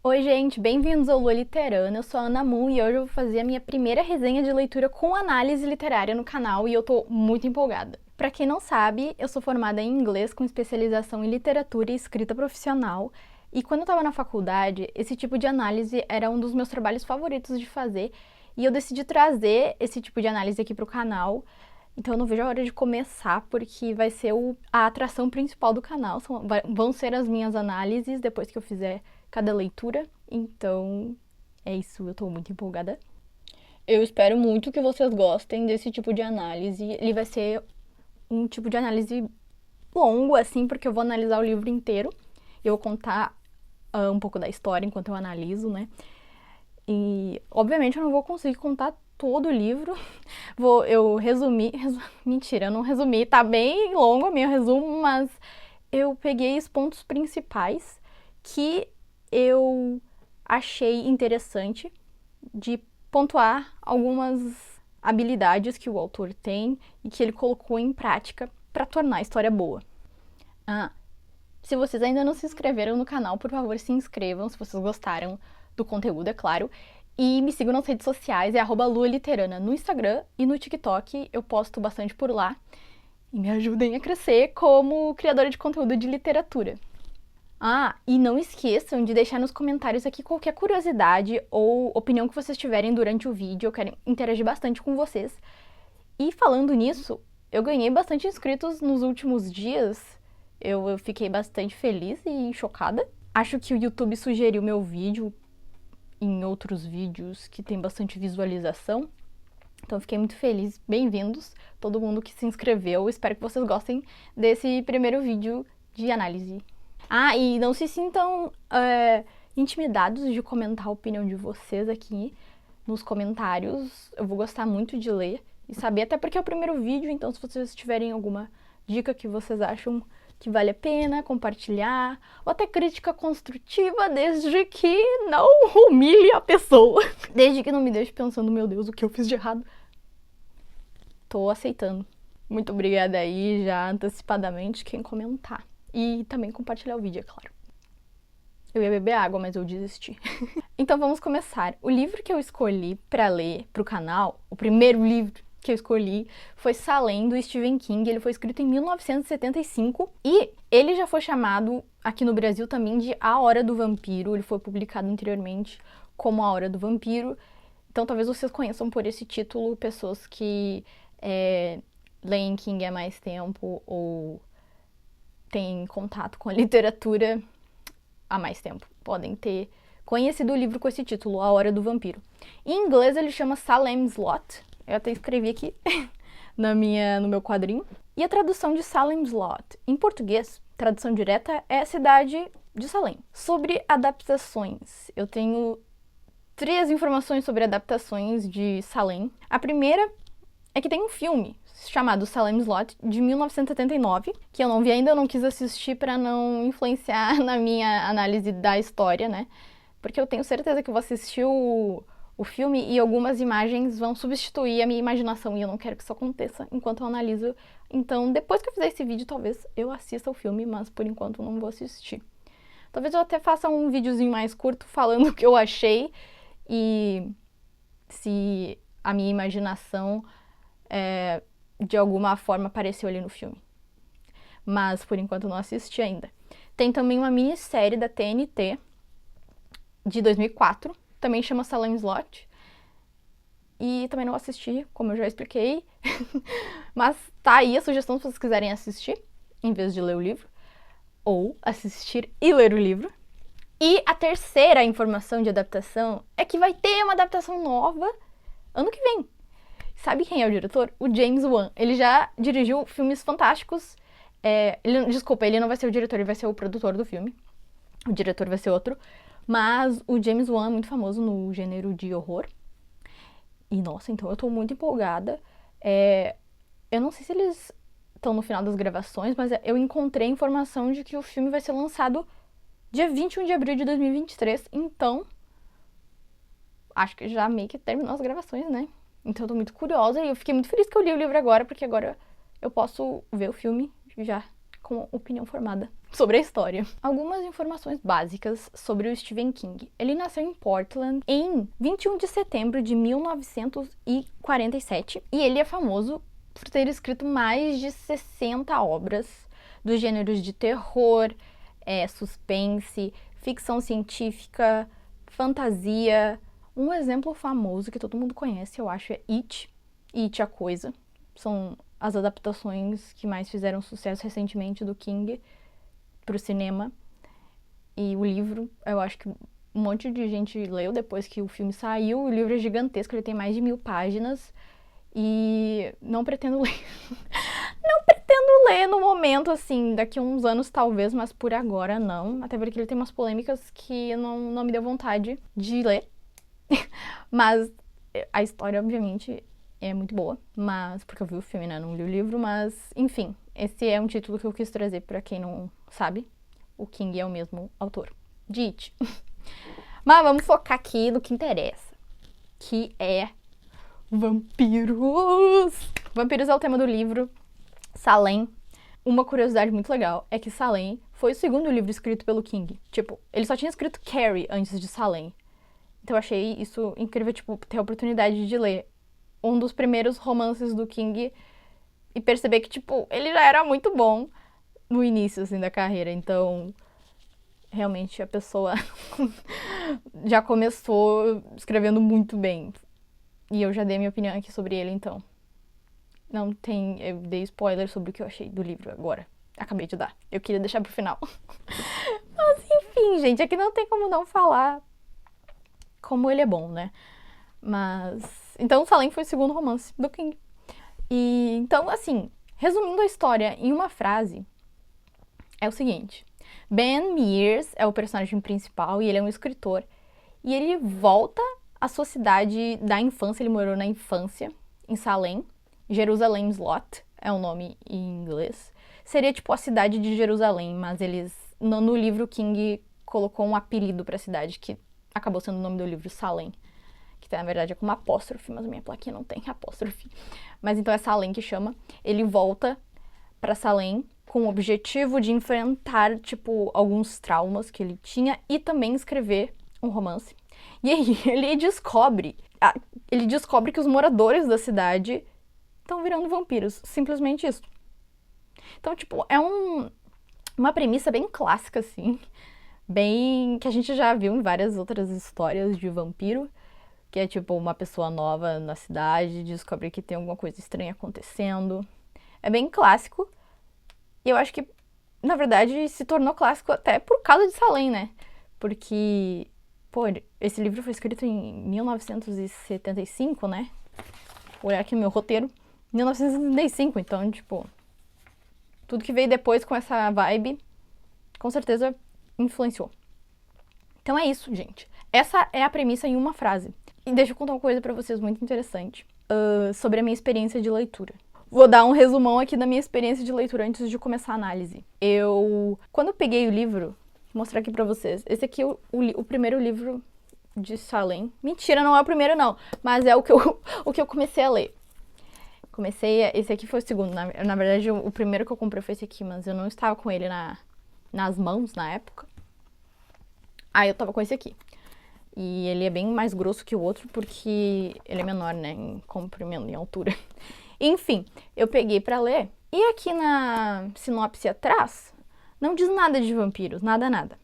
Oi, gente, bem-vindos ao Lua Literana. Eu sou a Ana Moon e hoje eu vou fazer a minha primeira resenha de leitura com análise literária no canal e eu tô muito empolgada. Pra quem não sabe, eu sou formada em inglês com especialização em literatura e escrita profissional. E quando eu tava na faculdade, esse tipo de análise era um dos meus trabalhos favoritos de fazer e eu decidi trazer esse tipo de análise aqui pro canal. Então eu não vejo a hora de começar, porque vai ser a atração principal do canal. Vão ser as minhas análises depois que eu fizer cada leitura. Então é isso, eu tô muito empolgada. Eu espero muito que vocês gostem desse tipo de análise. Ele vai ser um tipo de análise longo, assim, porque eu vou analisar o livro inteiro. Eu vou contar um pouco da história enquanto eu analiso, né? E, obviamente, eu não vou conseguir contar todo o livro. Eu resumi. Mentira, eu não resumi. Tá bem longo o meu resumo, mas eu peguei os pontos principais que eu achei interessante de pontuar algumas habilidades que o autor tem e que ele colocou em prática para tornar a história boa. Se vocês ainda não se inscreveram no canal, por favor, se inscrevam, se vocês gostaram do conteúdo, é claro. E me sigam nas redes sociais, é @lualiterana no Instagram e no TikTok, eu posto bastante por lá. E me ajudem a crescer como criadora de conteúdo de literatura. E não esqueçam de deixar nos comentários aqui qualquer curiosidade ou opinião que vocês tiverem durante o vídeo, eu quero interagir bastante com vocês. E falando nisso, eu ganhei bastante inscritos nos últimos dias, eu fiquei bastante feliz e chocada. Acho que o YouTube sugeriu meu vídeo em outros vídeos que tem bastante visualização. Então, fiquei muito feliz. Bem-vindos, todo mundo que se inscreveu. Espero que vocês gostem desse primeiro vídeo de análise. E não se sintam intimidados de comentar a opinião de vocês aqui nos comentários. Eu vou gostar muito de ler e saber, até porque é o primeiro vídeo, então se vocês tiverem alguma dica que vocês acham que vale a pena compartilhar, ou até crítica construtiva, desde que não humilhe a pessoa. Desde que não me deixe pensando, meu Deus, o que eu fiz de errado. Tô aceitando. Muito obrigada aí, já antecipadamente, quem comentar. E também compartilhar o vídeo, é claro. Eu ia beber água, mas eu desisti. Então vamos começar. O livro que eu escolhi pra ler pro canal, o primeiro livro que eu escolhi, foi Salem, do Stephen King. Ele foi escrito em 1975 e ele já foi chamado aqui no Brasil também de A Hora do Vampiro. Ele foi publicado anteriormente como A Hora do Vampiro. Então talvez vocês conheçam por esse título pessoas que leem King há mais tempo ou têm contato com a literatura há mais tempo. Podem ter conhecido o livro com esse título, A Hora do Vampiro. Em inglês ele chama Salem's Lot. Eu até escrevi aqui no meu quadrinho. E a tradução de Salem's Lot, em português, tradução direta, é a cidade de Salem. Sobre adaptações, eu tenho 3 informações sobre adaptações de Salem. A primeira é que tem um filme chamado Salem's Lot, de 1979, que eu não vi ainda, eu não quis assistir para não influenciar na minha análise da história, né? Porque eu tenho certeza que eu vou assistir o filme e algumas imagens vão substituir a minha imaginação e eu não quero que isso aconteça enquanto eu analiso. Então, depois que eu fizer esse vídeo, talvez eu assista o filme, mas por enquanto eu não vou assistir. Talvez eu até faça um videozinho mais curto falando o que eu achei e se a minha imaginação de alguma forma apareceu ali no filme. Mas por enquanto eu não assisti ainda. Tem também uma minissérie da TNT de 2004, também chama Salem's Lot. E também não assisti, como eu já expliquei. Mas tá aí a sugestão se vocês quiserem assistir, em vez de ler o livro. Ou assistir e ler o livro. E a terceira informação de adaptação é que vai ter uma adaptação nova ano que vem. Sabe quem é o diretor? O James Wan. Ele já dirigiu filmes fantásticos. Ele não vai ser o diretor, ele vai ser o produtor do filme. O diretor vai ser outro. Mas o James Wan é muito famoso no gênero de horror. E, nossa, então eu tô muito empolgada. Eu não sei se eles estão no final das gravações, mas eu encontrei informação de que o filme vai ser lançado dia 21 de abril de 2023. Então, acho que já meio que terminou as gravações, né? Então eu tô muito curiosa e eu fiquei muito feliz que eu li o livro agora, porque agora eu posso ver o filme já com opinião formada sobre a história. Algumas informações básicas sobre o Stephen King. Ele nasceu em Portland em 21 de setembro de 1947 e ele é famoso por ter escrito mais de 60 obras dos gêneros de terror, suspense, ficção científica, fantasia. Um exemplo famoso que todo mundo conhece, eu acho, é It. It, a Coisa. São as adaptações que mais fizeram sucesso recentemente do King pro cinema. E o livro, eu acho que um monte de gente leu depois que o filme saiu. O livro é gigantesco, ele tem mais de 1000 páginas. E não pretendo ler. Não pretendo ler no momento, assim, daqui a uns anos talvez, mas por agora não. Até porque ele tem umas polêmicas que não me deu vontade de ler. Mas a história, obviamente, é muito boa. Mas, porque eu vi o filme, né? Não li o livro, mas, enfim. Esse é um título que eu quis trazer pra quem não sabe. O King é o mesmo autor de It. Mas vamos focar aqui no que interessa. Que é vampiros! Vampiros é o tema do livro. Salem. Uma curiosidade muito legal é que Salem foi o segundo livro escrito pelo King. Tipo, ele só tinha escrito Carrie antes de Salem. Então eu achei isso incrível, tipo, ter a oportunidade de ler um dos primeiros romances do King e perceber que, tipo, ele já era muito bom no início, assim, da carreira. Então, realmente, a pessoa já começou escrevendo muito bem. E eu já dei minha opinião aqui sobre ele, então. Não tem... Eu dei spoiler sobre o que eu achei do livro agora. Acabei de dar. Eu queria deixar pro final. Mas, enfim, gente, aqui não tem como não falar como ele é bom, né? Mas... Então, Salem foi o segundo romance do King. E, então, assim, resumindo a história em uma frase, é o seguinte. Ben Mears é o personagem principal e ele é um escritor. E ele volta à sua cidade da infância, ele morou na infância, em Salem. Jerusalem's Lot é o nome em inglês. Seria tipo a cidade de Jerusalém, mas eles, no livro, King colocou um apelido pra cidade, que acabou sendo o nome do livro, Salem. Que na verdade é com uma apóstrofe, mas a minha plaquinha não tem apóstrofe. Mas então é Salem que chama. Ele volta pra Salem com o objetivo de enfrentar, tipo, alguns traumas que ele tinha e também escrever um romance. E aí ele descobre que os moradores da cidade estão virando vampiros. Simplesmente isso. Então, tipo, é uma premissa bem clássica, assim. Bem... que a gente já viu em várias outras histórias de vampiro. Que é, tipo, uma pessoa nova na cidade descobre que tem alguma coisa estranha acontecendo. É bem clássico. E eu acho que, na verdade, se tornou clássico até por causa de Salem, né? Porque, pô, esse livro foi escrito em 1975, né? Vou olhar aqui no meu roteiro. 1975, então, tipo... tudo que veio depois com essa vibe, com certeza influenciou. Então é isso, gente. Essa é a premissa em uma frase. E deixa eu contar uma coisa pra vocês muito interessante sobre a minha experiência de leitura. Vou dar um resumão aqui da minha experiência de leitura antes de começar a análise. Quando eu peguei o livro, vou mostrar aqui pra vocês. Esse aqui é o primeiro livro de Salem. Mentira, não é o primeiro não, mas é o que eu comecei a ler. Esse aqui foi o segundo, na verdade o primeiro que eu comprei foi esse aqui, mas eu não estava com ele nas mãos na época. Aí eu tava com esse aqui. E ele é bem mais grosso que o outro porque ele é menor, né, em comprimento, em altura. Enfim, eu peguei pra ler. E aqui na sinopse atrás, não diz nada de vampiros, nada.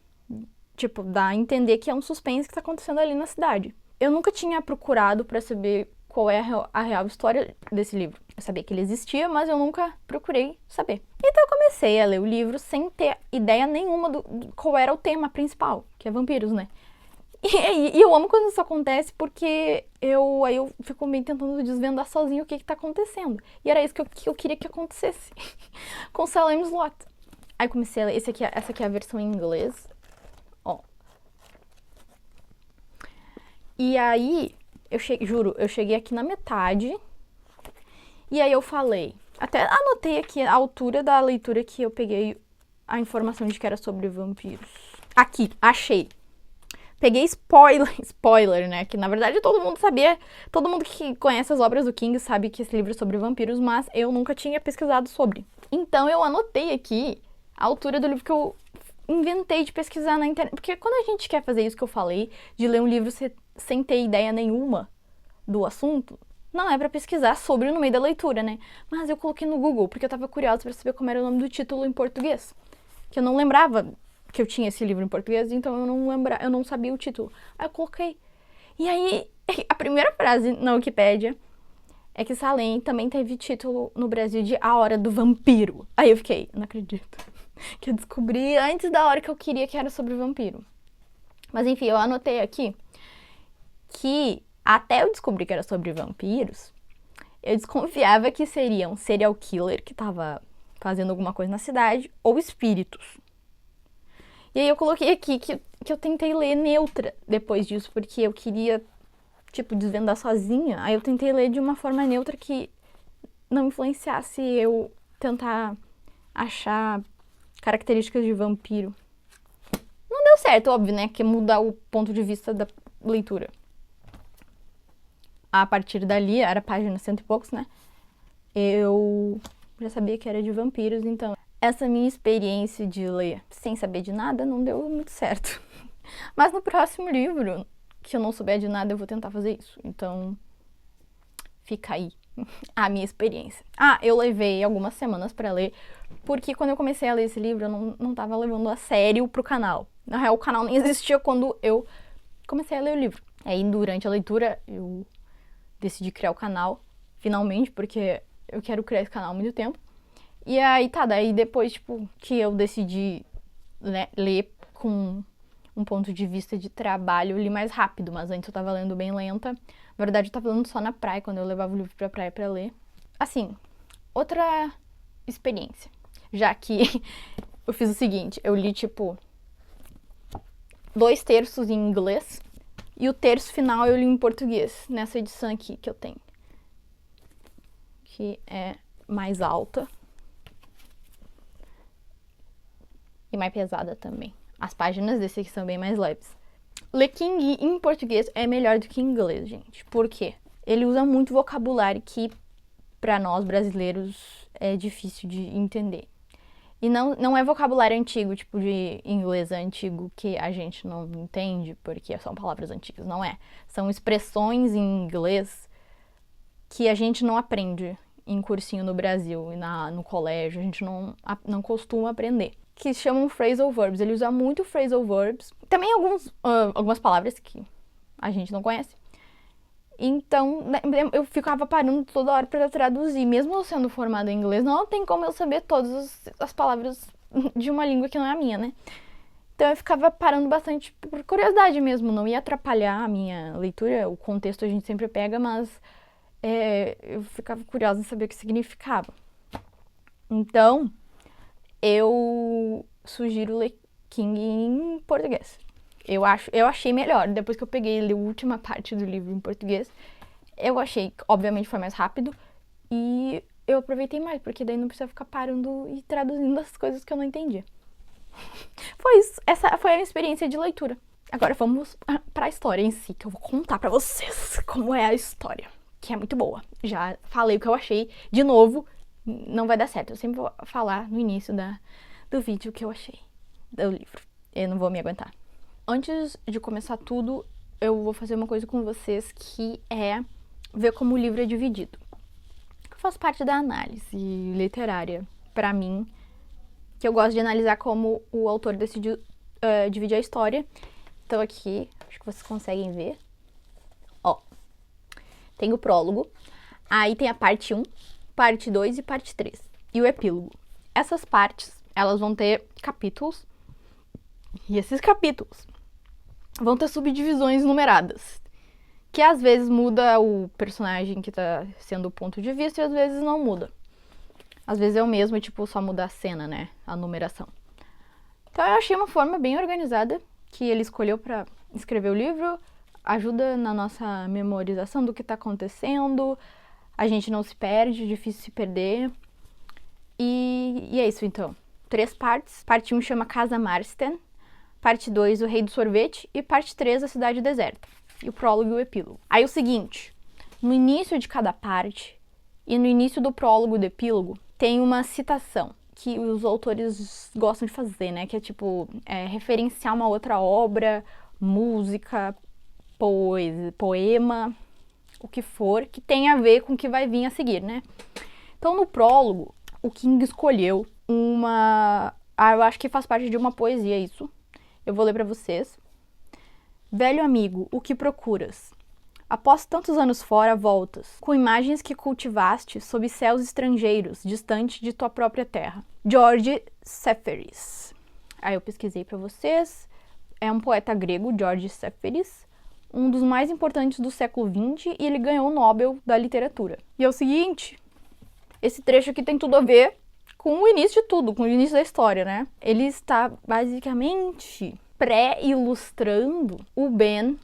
Tipo, dá a entender que é um suspense que tá acontecendo ali na cidade. Eu nunca tinha procurado pra saber qual é a real história desse livro. Eu sabia que ele existia, mas eu nunca procurei saber. Então eu comecei a ler o livro sem ter ideia nenhuma do qual era o tema principal, que é vampiros, né? E eu amo quando isso acontece porque aí eu fico meio tentando desvendar sozinho o que tá acontecendo. E era isso que eu queria que acontecesse com Salem's Lot. Aí comecei a ler, essa aqui é a versão em inglês. Ó. E aí, eu cheguei aqui na metade. E aí eu falei, até anotei aqui a altura da leitura que eu peguei a informação de que era sobre vampiros. Aqui, achei. Peguei spoiler, né? Que na verdade todo mundo sabia, todo mundo que conhece as obras do King sabe que esse livro é sobre vampiros, mas eu nunca tinha pesquisado sobre. Então eu anotei aqui a altura do livro que eu inventei de pesquisar na internet. Porque quando a gente quer fazer isso que eu falei, de ler um livro sem ter ideia nenhuma do assunto, não é pra pesquisar sobre no meio da leitura, né? Mas eu coloquei no Google, porque eu tava curiosa pra saber como era o nome do título em português. Que eu não lembrava que eu tinha esse livro em português, então eu não sabia o título. Aí eu coloquei. E aí, a primeira frase na Wikipédia é que Salem também teve título no Brasil de A Hora do Vampiro. Aí eu fiquei, não acredito. Que eu descobri antes da hora que eu queria que era sobre vampiro. Mas enfim, eu anotei aqui que até eu descobrir que era sobre vampiros, eu desconfiava que seria um serial killer que tava fazendo alguma coisa na cidade ou espíritos. E aí eu coloquei aqui que eu tentei ler neutra depois disso, porque eu queria, tipo, desvendar sozinha. Aí eu tentei ler de uma forma neutra que não influenciasse eu tentar achar características de vampiro. Não deu certo, óbvio, né? Que mudar o ponto de vista da leitura. A partir dali, era página cento e poucos, né? Eu já sabia que era de vampiros, então essa minha experiência de ler sem saber de nada não deu muito certo. Mas no próximo livro, que eu não souber de nada, eu vou tentar fazer isso. Então, fica aí a minha experiência. Eu levei algumas semanas pra ler, porque quando eu comecei a ler esse livro, eu não tava levando a sério pro canal. Na real, o canal nem existia quando eu comecei a ler o livro. Aí, durante a leitura, eu decidi criar o canal, finalmente, porque eu quero criar esse canal há muito tempo. E aí, daí depois, tipo, que eu decidi, né, ler com um ponto de vista de trabalho, eu li mais rápido, mas antes eu tava lendo bem lenta. Na verdade, eu tava lendo só na praia, quando eu levava o livro pra praia pra ler. Assim, outra experiência, já que eu fiz o seguinte, eu li, tipo, 2/3 em inglês e o terço final eu li em português, nessa edição aqui que eu tenho, que é mais alta e mais pesada também. As páginas desse aqui são bem mais leves. Ler King em português é melhor do que em inglês, gente. Por quê? Ele usa muito vocabulário que, pra nós brasileiros, é difícil de entender. E não é vocabulário antigo, tipo de inglês antigo, que a gente não entende, porque são palavras antigas. Não é. São expressões em inglês que a gente não aprende em cursinho no Brasil e no colégio. A gente não costuma aprender. Que se chamam phrasal verbs. Ele usa muito phrasal verbs. Também algumas palavras que a gente não conhece. Então, eu ficava parando toda hora para traduzir. Mesmo eu sendo formada em inglês, não tem como eu saber todas as palavras de uma língua que não é a minha, né? Então eu ficava parando bastante por curiosidade mesmo. Não ia atrapalhar a minha leitura. O contexto a gente sempre pega, mas eu ficava curiosa em saber o que significava. Então, eu sugiro ler King em português. Eu achei melhor. Depois que eu peguei e li a última parte do livro em português, eu achei que, obviamente, foi mais rápido. E eu aproveitei mais, porque daí não precisa ficar parando e traduzindo as coisas que eu não entendia. Foi isso. Essa foi a minha experiência de leitura. Agora vamos pra história em si, que eu vou contar pra vocês como é a história, que é muito boa. Já falei o que eu achei. De novo, não vai dar certo. Eu sempre vou falar no início do vídeo o que eu achei do livro. Eu não vou me aguentar. Antes de começar tudo, eu vou fazer uma coisa com vocês que é ver como o livro é dividido. Faz parte da análise literária, pra mim, que eu gosto de analisar como o autor decidiu dividir a história. Então aqui, acho que vocês conseguem ver. Ó, tem o prólogo, aí tem a parte 1, parte 2 e parte 3. E o epílogo. Essas partes, elas vão ter capítulos. E esses capítulos vão ter subdivisões numeradas, que às vezes muda o personagem que tá sendo o ponto de vista e às vezes não muda. Às vezes é o mesmo, tipo, só muda a cena, né? A numeração. Então eu achei uma forma bem organizada que ele escolheu pra escrever o livro. Ajuda na nossa memorização do que tá acontecendo. A gente não se perde, é difícil se perder. E é isso, então. 3 partes. Parte 1 chama Casa Marsden. Parte 2, O Rei do Sorvete. E parte 3, A Cidade Deserta. E o prólogo e o epílogo. Aí o seguinte, no início de cada parte e no início do prólogo e do epílogo, tem uma citação que os autores gostam de fazer, né? Que é tipo, referenciar uma outra obra, música, poema, o que for, que tem a ver com o que vai vir a seguir, né? Então, no prólogo, o King escolheu uma... eu acho que faz parte de uma poesia isso. Eu vou ler pra vocês. Velho amigo, o que procuras? Após tantos anos fora, voltas, com imagens que cultivaste sob céus estrangeiros, distante de tua própria terra. George Seferis. Aí eu pesquisei pra vocês. É um poeta grego, George Seferis, um dos mais importantes do século XX, e ele ganhou o Nobel da Literatura. E é o seguinte, esse trecho aqui tem tudo a ver com o início de tudo, com o início da história, né? Ele está basicamente pré-ilustrando o Ben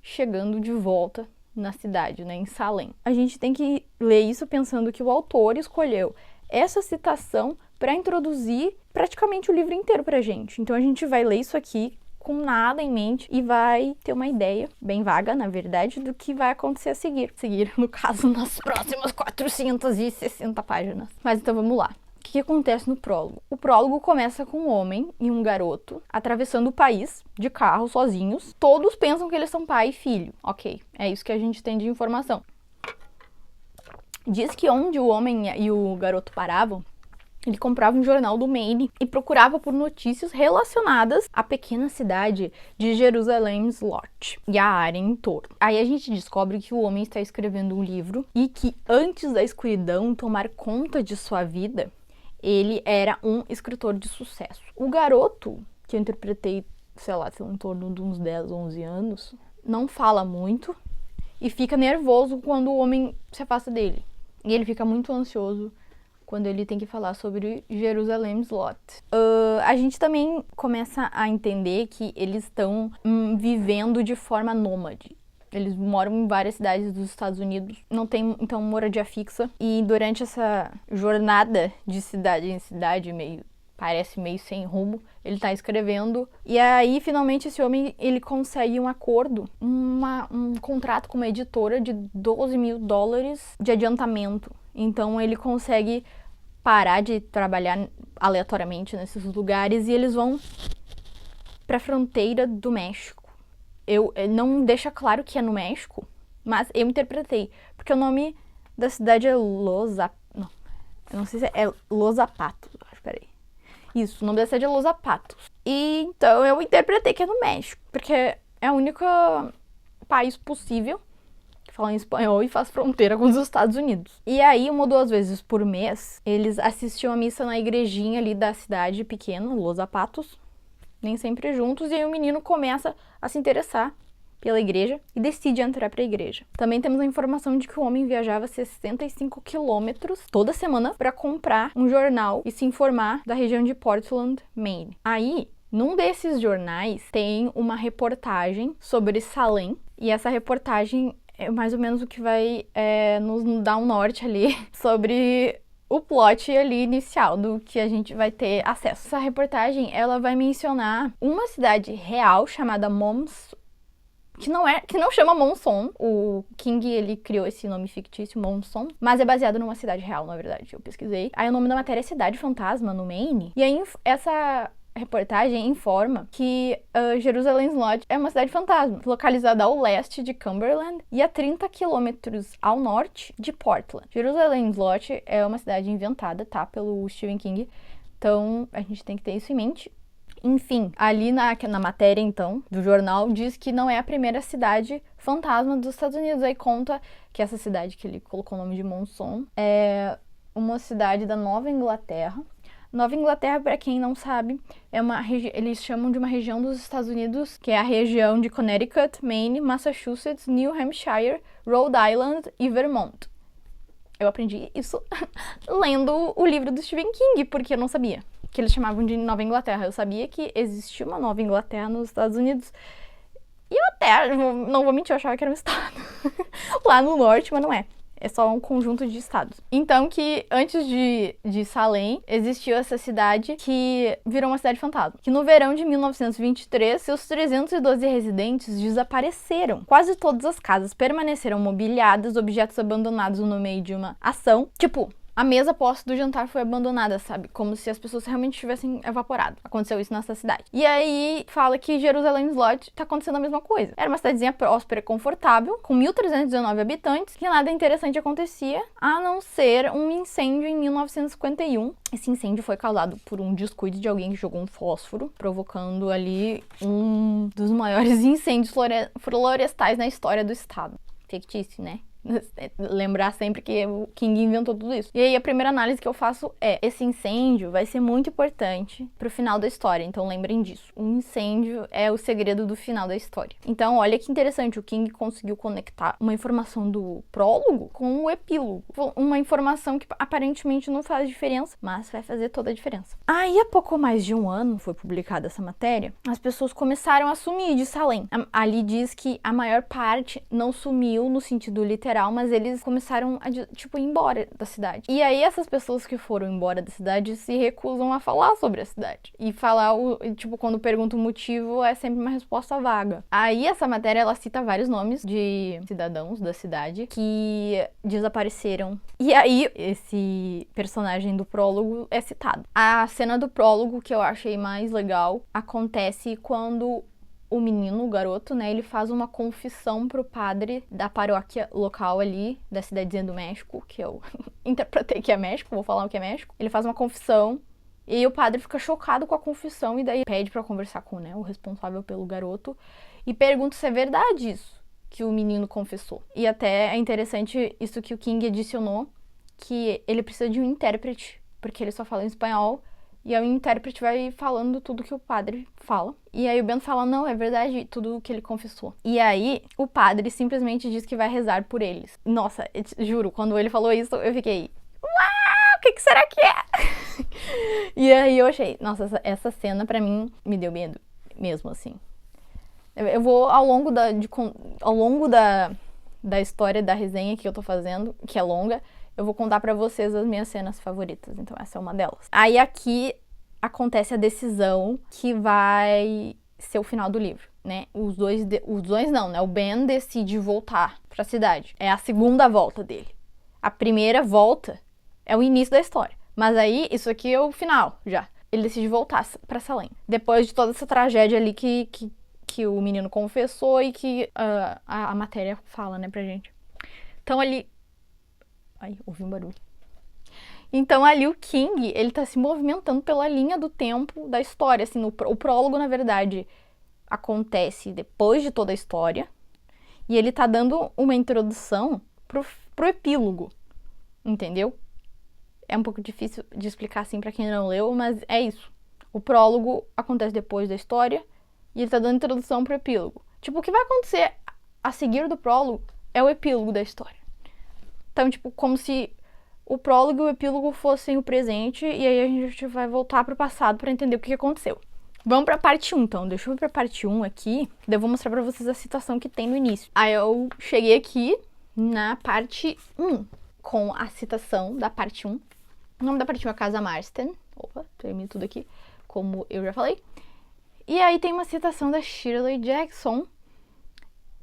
chegando de volta na cidade, né, em Salem. A gente tem que ler isso pensando que o autor escolheu essa citação para introduzir praticamente o livro inteiro pra gente. Então a gente vai ler isso aqui com nada em mente e vai ter uma ideia, bem vaga, na verdade, do que vai acontecer a seguir. Seguir, no caso, nas próximas 460 páginas. Mas então vamos lá. O que acontece no prólogo? O prólogo começa com um homem e um garoto atravessando o país de carro sozinhos. Todos pensam que eles são pai e filho. Ok, é isso que a gente tem de informação. Diz que onde o homem e o garoto paravam, ele comprava um jornal do Maine e procurava por notícias relacionadas à pequena cidade de Jerusalém Slot e a área em torno. Aí a gente descobre que o homem está escrevendo um livro e que antes da escuridão tomar conta de sua vida, ele era um escritor de sucesso. O garoto, que eu interpretei, sei lá, em torno de uns 10, 11 anos, não fala muito e fica nervoso quando o homem se afasta dele. E ele fica muito ansioso quando ele tem que falar sobre Jerusalém Slot. A gente também começa a entender que eles estão vivendo de forma nômade. Eles moram em várias cidades dos Estados Unidos, não tem, então, moradia fixa. E durante essa jornada de cidade em cidade, parece meio sem rumo, ele tá escrevendo. E aí, finalmente, esse homem, ele consegue um acordo, um contrato com uma editora de $12 mil de adiantamento. Então, ele consegue parar de trabalhar aleatoriamente nesses lugares e eles vão pra fronteira do México. Não deixa claro que é no México, mas eu interpretei, porque o nome da cidade é Los Zapatos, peraí. Isso, o nome da cidade é Los Zapatos. E então eu interpretei que é no México, porque é o único país possível que fala em espanhol e faz fronteira com os Estados Unidos. E aí, 1 ou 2 vezes por mês, eles assistiam a missa na igrejinha ali da cidade pequena, Los Zapatos, nem sempre juntos, e aí o menino começa a se interessar pela igreja e decide entrar para a igreja. Também temos a informação de que o homem viajava 65 quilômetros toda semana para comprar um jornal e se informar da região de Portland, Maine. Aí, num desses jornais, tem uma reportagem sobre Salem, e essa reportagem é mais ou menos o que vai nos dar um norte ali sobre o plot ali inicial do que a gente vai ter acesso. Essa reportagem, ela vai mencionar uma cidade real chamada Monson, que não chama Monson. O King, ele criou esse nome fictício, Monson, mas é baseado numa cidade real, na verdade. Eu pesquisei. Aí o nome da matéria é Cidade Fantasma, no Maine. E aí essa reportagem informa que Jerusalém Slot é uma cidade fantasma, localizada ao leste de Cumberland e a 30 quilômetros ao norte de Portland. Jerusalém Slot é uma cidade inventada, tá, pelo Stephen King, então a gente tem que ter isso em mente. Enfim, ali na matéria, então, do jornal, diz que não é a primeira cidade fantasma dos Estados Unidos. Aí conta que essa cidade, que ele colocou o nome de Monson, é uma cidade da Nova Inglaterra. Nova Inglaterra, para quem não sabe, eles chamam de uma região dos Estados Unidos, que é a região de Connecticut, Maine, Massachusetts, New Hampshire, Rhode Island e Vermont. Eu aprendi isso lendo o livro do Stephen King, porque eu não sabia que eles chamavam de Nova Inglaterra. Eu sabia que existia uma Nova Inglaterra nos Estados Unidos. E eu até, não vou mentir, eu achava que era um estado lá no norte, mas não é. É só um conjunto de estados. Então, que antes de Salem, existiu essa cidade que virou uma cidade fantasma. Que no verão de 1923, seus 312 residentes desapareceram. Quase todas as casas permaneceram mobiliadas, objetos abandonados no meio de uma ação. Tipo, a mesa posse do jantar foi abandonada, sabe? Como se as pessoas realmente tivessem evaporado. Aconteceu isso nessa cidade. E aí fala que Jerusalém Slot tá acontecendo a mesma coisa. Era uma cidadezinha próspera e confortável, com 1.319 habitantes, que nada interessante acontecia, a não ser um incêndio em 1951. Esse incêndio foi causado por um descuido de alguém que jogou um fósforo, provocando ali um dos maiores incêndios florestais na história do estado. Fictício, né? Lembrar sempre que o King inventou tudo isso. E aí a primeira análise que eu faço é: esse incêndio vai ser muito importante pro final da história, então lembrem disso. O incêndio é o segredo do final da história. Então olha que interessante, o King conseguiu conectar uma informação do prólogo com o epílogo. Uma informação que aparentemente não faz diferença, mas vai fazer toda a diferença. Aí há pouco mais de um ano foi publicada essa matéria, as pessoas começaram a sumir de Salem. Ali diz que a maior parte não sumiu no sentido literal, mas eles começaram a, tipo, ir embora da cidade. E aí essas pessoas que foram embora da cidade se recusam a falar sobre a cidade. E falar, tipo, quando pergunta o motivo, é sempre uma resposta vaga. Aí essa matéria, ela cita vários nomes de cidadãos da cidade que desapareceram. E aí esse personagem do prólogo é citado. A cena do prólogo que eu achei mais legal acontece quando o menino, o garoto, né, ele faz uma confissão pro padre da paróquia local ali, da cidadezinha do México, que eu interpretei que é México, vou falar o que é México. Ele faz uma confissão e aí o padre fica chocado com a confissão e daí pede pra conversar com, né, o responsável pelo garoto e pergunta se é verdade isso que o menino confessou. E até é interessante isso que o King adicionou, que ele precisa de um intérprete, porque ele só fala em espanhol. E aí o intérprete vai falando tudo que o padre fala. E aí o Ben fala, não, é verdade, tudo que ele confessou. E aí o padre simplesmente diz que vai rezar por eles. Nossa, juro, quando ele falou isso, eu fiquei, uau, o que será que é? E aí eu achei, nossa, essa cena pra mim me deu medo, mesmo assim. Eu vou, ao longo da história da resenha que eu tô fazendo, que é longa, eu vou contar pra vocês as minhas cenas favoritas, então essa é uma delas. Aí aqui acontece a decisão que vai ser o final do livro, né? Os dois não, né? O Ben decide voltar pra cidade. É a segunda volta dele. A primeira volta é o início da história. Mas aí, isso aqui é o final, já. Ele decide voltar pra Salem. Depois de toda essa tragédia ali que o menino confessou e que a matéria fala, né, pra gente. Então ali... Ai, ouvi um barulho. Então ali o King, ele tá se movimentando pela linha do tempo da história, assim, o prólogo, na verdade, acontece depois de toda a história, e ele tá dando uma introdução pro epílogo, entendeu? É um pouco difícil de explicar assim pra quem não leu, mas é isso. O prólogo acontece depois da história, e ele tá dando introdução pro epílogo. Tipo, o que vai acontecer a seguir do prólogo é o epílogo da história. Então, tipo, como se o prólogo e o epílogo fossem o presente, e aí a gente vai voltar pro passado pra entender o que aconteceu. Vamos pra parte 1, então. Deixa eu ir pra parte 1 aqui, daí eu vou mostrar pra vocês a citação que tem no início. Aí eu cheguei aqui na parte 1, com a citação da parte 1. O nome da parte 1 é Casa Marston. Opa, termino tudo aqui, como eu já falei. E aí tem uma citação da Shirley Jackson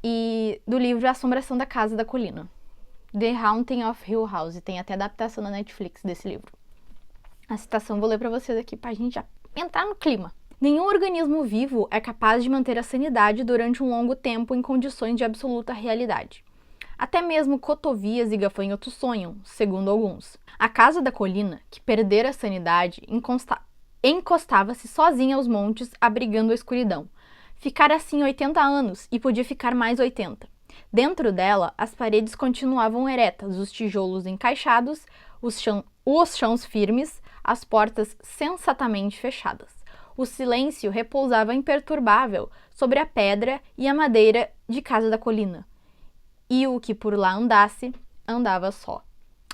e do livro A Assombração da Casa da Colina. The Haunting of Hill House. Tem até adaptação na Netflix desse livro. A citação vou ler pra vocês aqui pra gente já entrar no clima. Nenhum organismo vivo é capaz de manter a sanidade durante um longo tempo em condições de absoluta realidade. Até mesmo cotovias e gafanhotos sonham, segundo alguns. A Casa da Colina, que perdera a sanidade, encostava-se sozinha aos montes, abrigando a escuridão. Ficara assim 80 anos e podia ficar mais 80. Dentro dela, as paredes continuavam eretas, os tijolos encaixados, os chãos firmes, as portas sensatamente fechadas. O silêncio repousava imperturbável sobre a pedra e a madeira de Casa da Colina. E o que por lá andasse, andava só.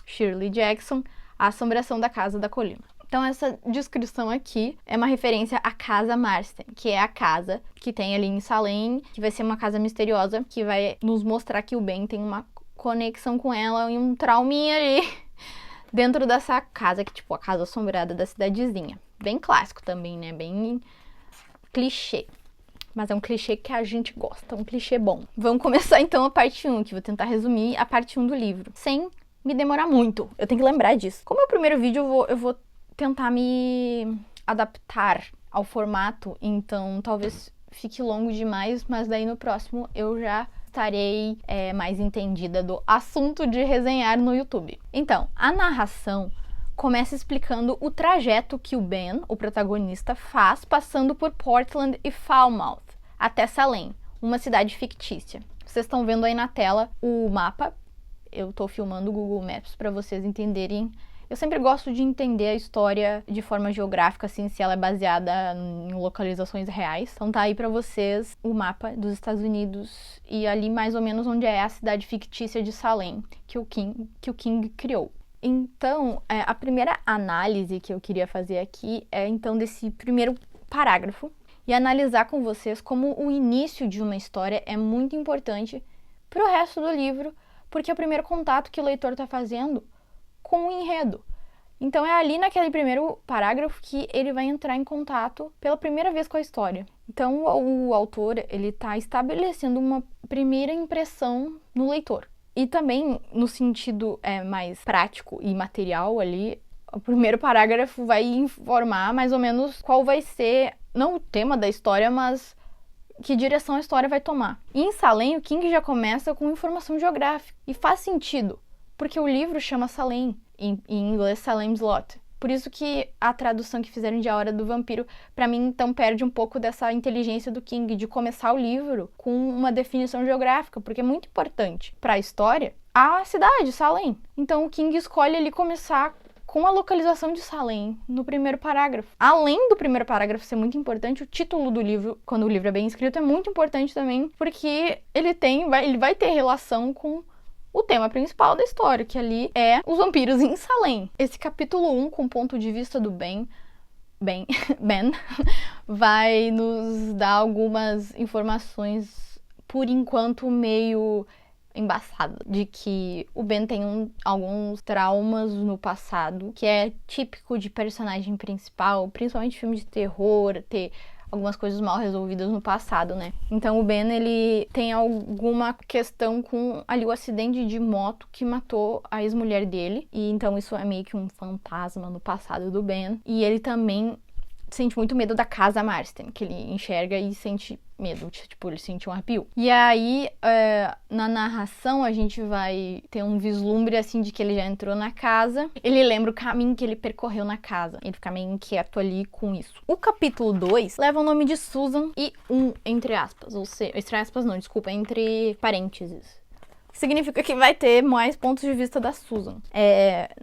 Shirley Jackson, A Assombração da Casa da Colina. Então essa descrição aqui é uma referência à Casa Marston, que é a casa que tem ali em Salem, que vai ser uma casa misteriosa, que vai nos mostrar que o Ben tem uma conexão com ela e um trauminha ali dentro dessa casa, que tipo a casa assombrada da cidadezinha. Bem clássico também, né? Bem clichê. Mas é um clichê que a gente gosta, um clichê bom. Vamos começar então a parte 1, que vou tentar resumir a parte 1 do livro, sem me demorar muito. Eu tenho que lembrar disso. Como é o primeiro vídeo, eu vou tentar me adaptar ao formato, então talvez fique longo demais, mas daí no próximo eu já estarei mais entendida do assunto de resenhar no YouTube. Então, a narração começa explicando o trajeto que o Ben, o protagonista, faz passando por Portland e Falmouth até Salem, uma cidade fictícia. Vocês estão vendo aí na tela o mapa. Eu tô filmando o Google Maps para vocês entenderem. Eu sempre gosto de entender a história de forma geográfica, assim, se ela é baseada em localizações reais. Então tá aí pra vocês o mapa dos Estados Unidos e ali mais ou menos onde é a cidade fictícia de Salem, que o King criou. Então, a primeira análise que eu queria fazer aqui é então desse primeiro parágrafo e analisar com vocês como o início de uma história é muito importante pro resto do livro, porque é o primeiro contato que o leitor tá fazendo com o enredo. Então é ali naquele primeiro parágrafo que ele vai entrar em contato pela primeira vez com a história. Então o autor, ele tá estabelecendo uma primeira impressão no leitor. E também no sentido mais prático e material ali, o primeiro parágrafo vai informar mais ou menos qual vai ser, não o tema da história, mas que direção a história vai tomar. E em Salem, o King já começa com informação geográfica. E faz sentido, porque o livro chama Salem, em inglês Salem's Lot. Por isso que a tradução que fizeram de A Hora do Vampiro, pra mim, então, perde um pouco dessa inteligência do King, de começar o livro com uma definição geográfica, porque é muito importante pra história a cidade, Salem. Então o King escolhe ali começar com a localização de Salem no primeiro parágrafo. Além do primeiro parágrafo ser muito importante, o título do livro, quando o livro é bem escrito, é muito importante também, porque ele vai ter relação com o tema principal da história, que ali é os vampiros em Salem. Esse capítulo 1, com o ponto de vista do Ben, vai nos dar algumas informações, por enquanto, meio embaçado, de que o Ben tem alguns traumas no passado, que é típico de personagem principal, principalmente filme de terror, ter algumas coisas mal resolvidas no passado, né? Então o Ben, ele tem alguma questão com ali o acidente de moto que matou a ex-mulher dele, e então isso é meio que um fantasma no passado do Ben, e ele também sente muito medo da casa Marston, que ele enxerga e sente medo, tipo, ele sente um arrepio. E aí, na narração, a gente vai ter um vislumbre, assim, de que ele já entrou na casa. Ele lembra o caminho que ele percorreu na casa. Ele fica meio inquieto ali com isso. O capítulo 2 leva o nome de Susan e entre aspas, ou seja, entre aspas não, desculpa, entre parênteses. Significa que vai ter mais pontos de vista da Susan.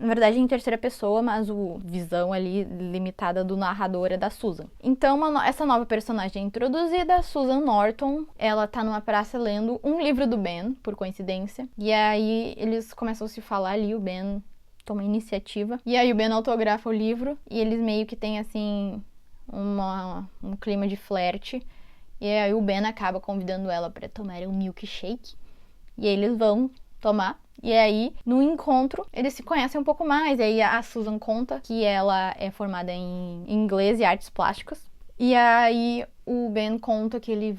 Na verdade, em terceira pessoa, mas o visão ali limitada do narrador é da Susan. Então, essa nova personagem é introduzida, Susan Norton. Ela tá numa praça lendo um livro do Ben, por coincidência. E aí, eles começam a se falar ali, o Ben toma iniciativa. E aí, o Ben autografa o livro e eles meio que têm, assim, um clima de flerte. E aí, o Ben acaba convidando ela para tomar um milkshake. E aí eles vão tomar. E aí, no encontro, eles se conhecem um pouco mais. E aí a Susan conta que ela é formada em inglês e artes plásticas. E aí o Ben conta que ele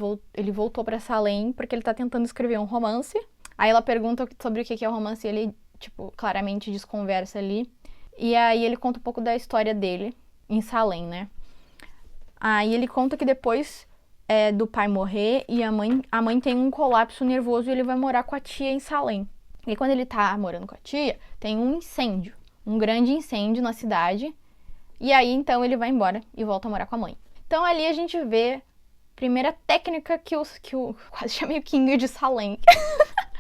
voltou pra Salem porque ele tá tentando escrever um romance. Aí ela pergunta sobre o que é o romance e ele, tipo, claramente desconversa ali. E aí ele conta um pouco da história dele em Salem, né? Aí ele conta que depois do pai morrer e a mãe tem um colapso nervoso e ele vai morar com a tia em Salem. E quando ele tá morando com a tia, tem um incêndio, um grande incêndio na cidade. E aí, então, ele vai embora e volta a morar com a mãe. Então, ali a gente vê a primeira técnica que o quase chamei o King de Salem.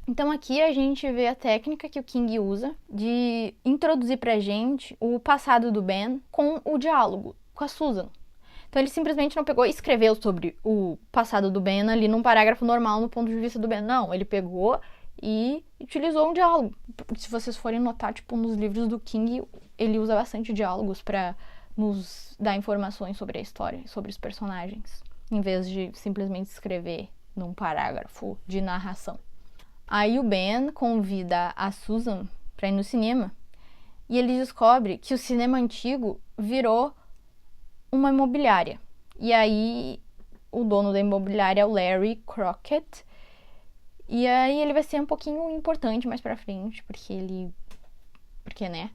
Então, aqui a gente vê a técnica que o King usa de introduzir pra gente o passado do Ben com o diálogo, com a Susan. Então ele simplesmente não pegou e escreveu sobre o passado do Ben ali num parágrafo normal no ponto de vista do Ben. Não, ele pegou e utilizou um diálogo. Se vocês forem notar, tipo, nos livros do King, ele usa bastante diálogos pra nos dar informações sobre a história, sobre os personagens, em vez de simplesmente escrever num parágrafo de narração. Aí o Ben convida a Susan pra ir no cinema e ele descobre que o cinema antigo virou uma imobiliária. E aí o dono da imobiliária é o Larry Crockett. E aí ele vai ser um pouquinho importante mais pra frente, porque ele porque, né,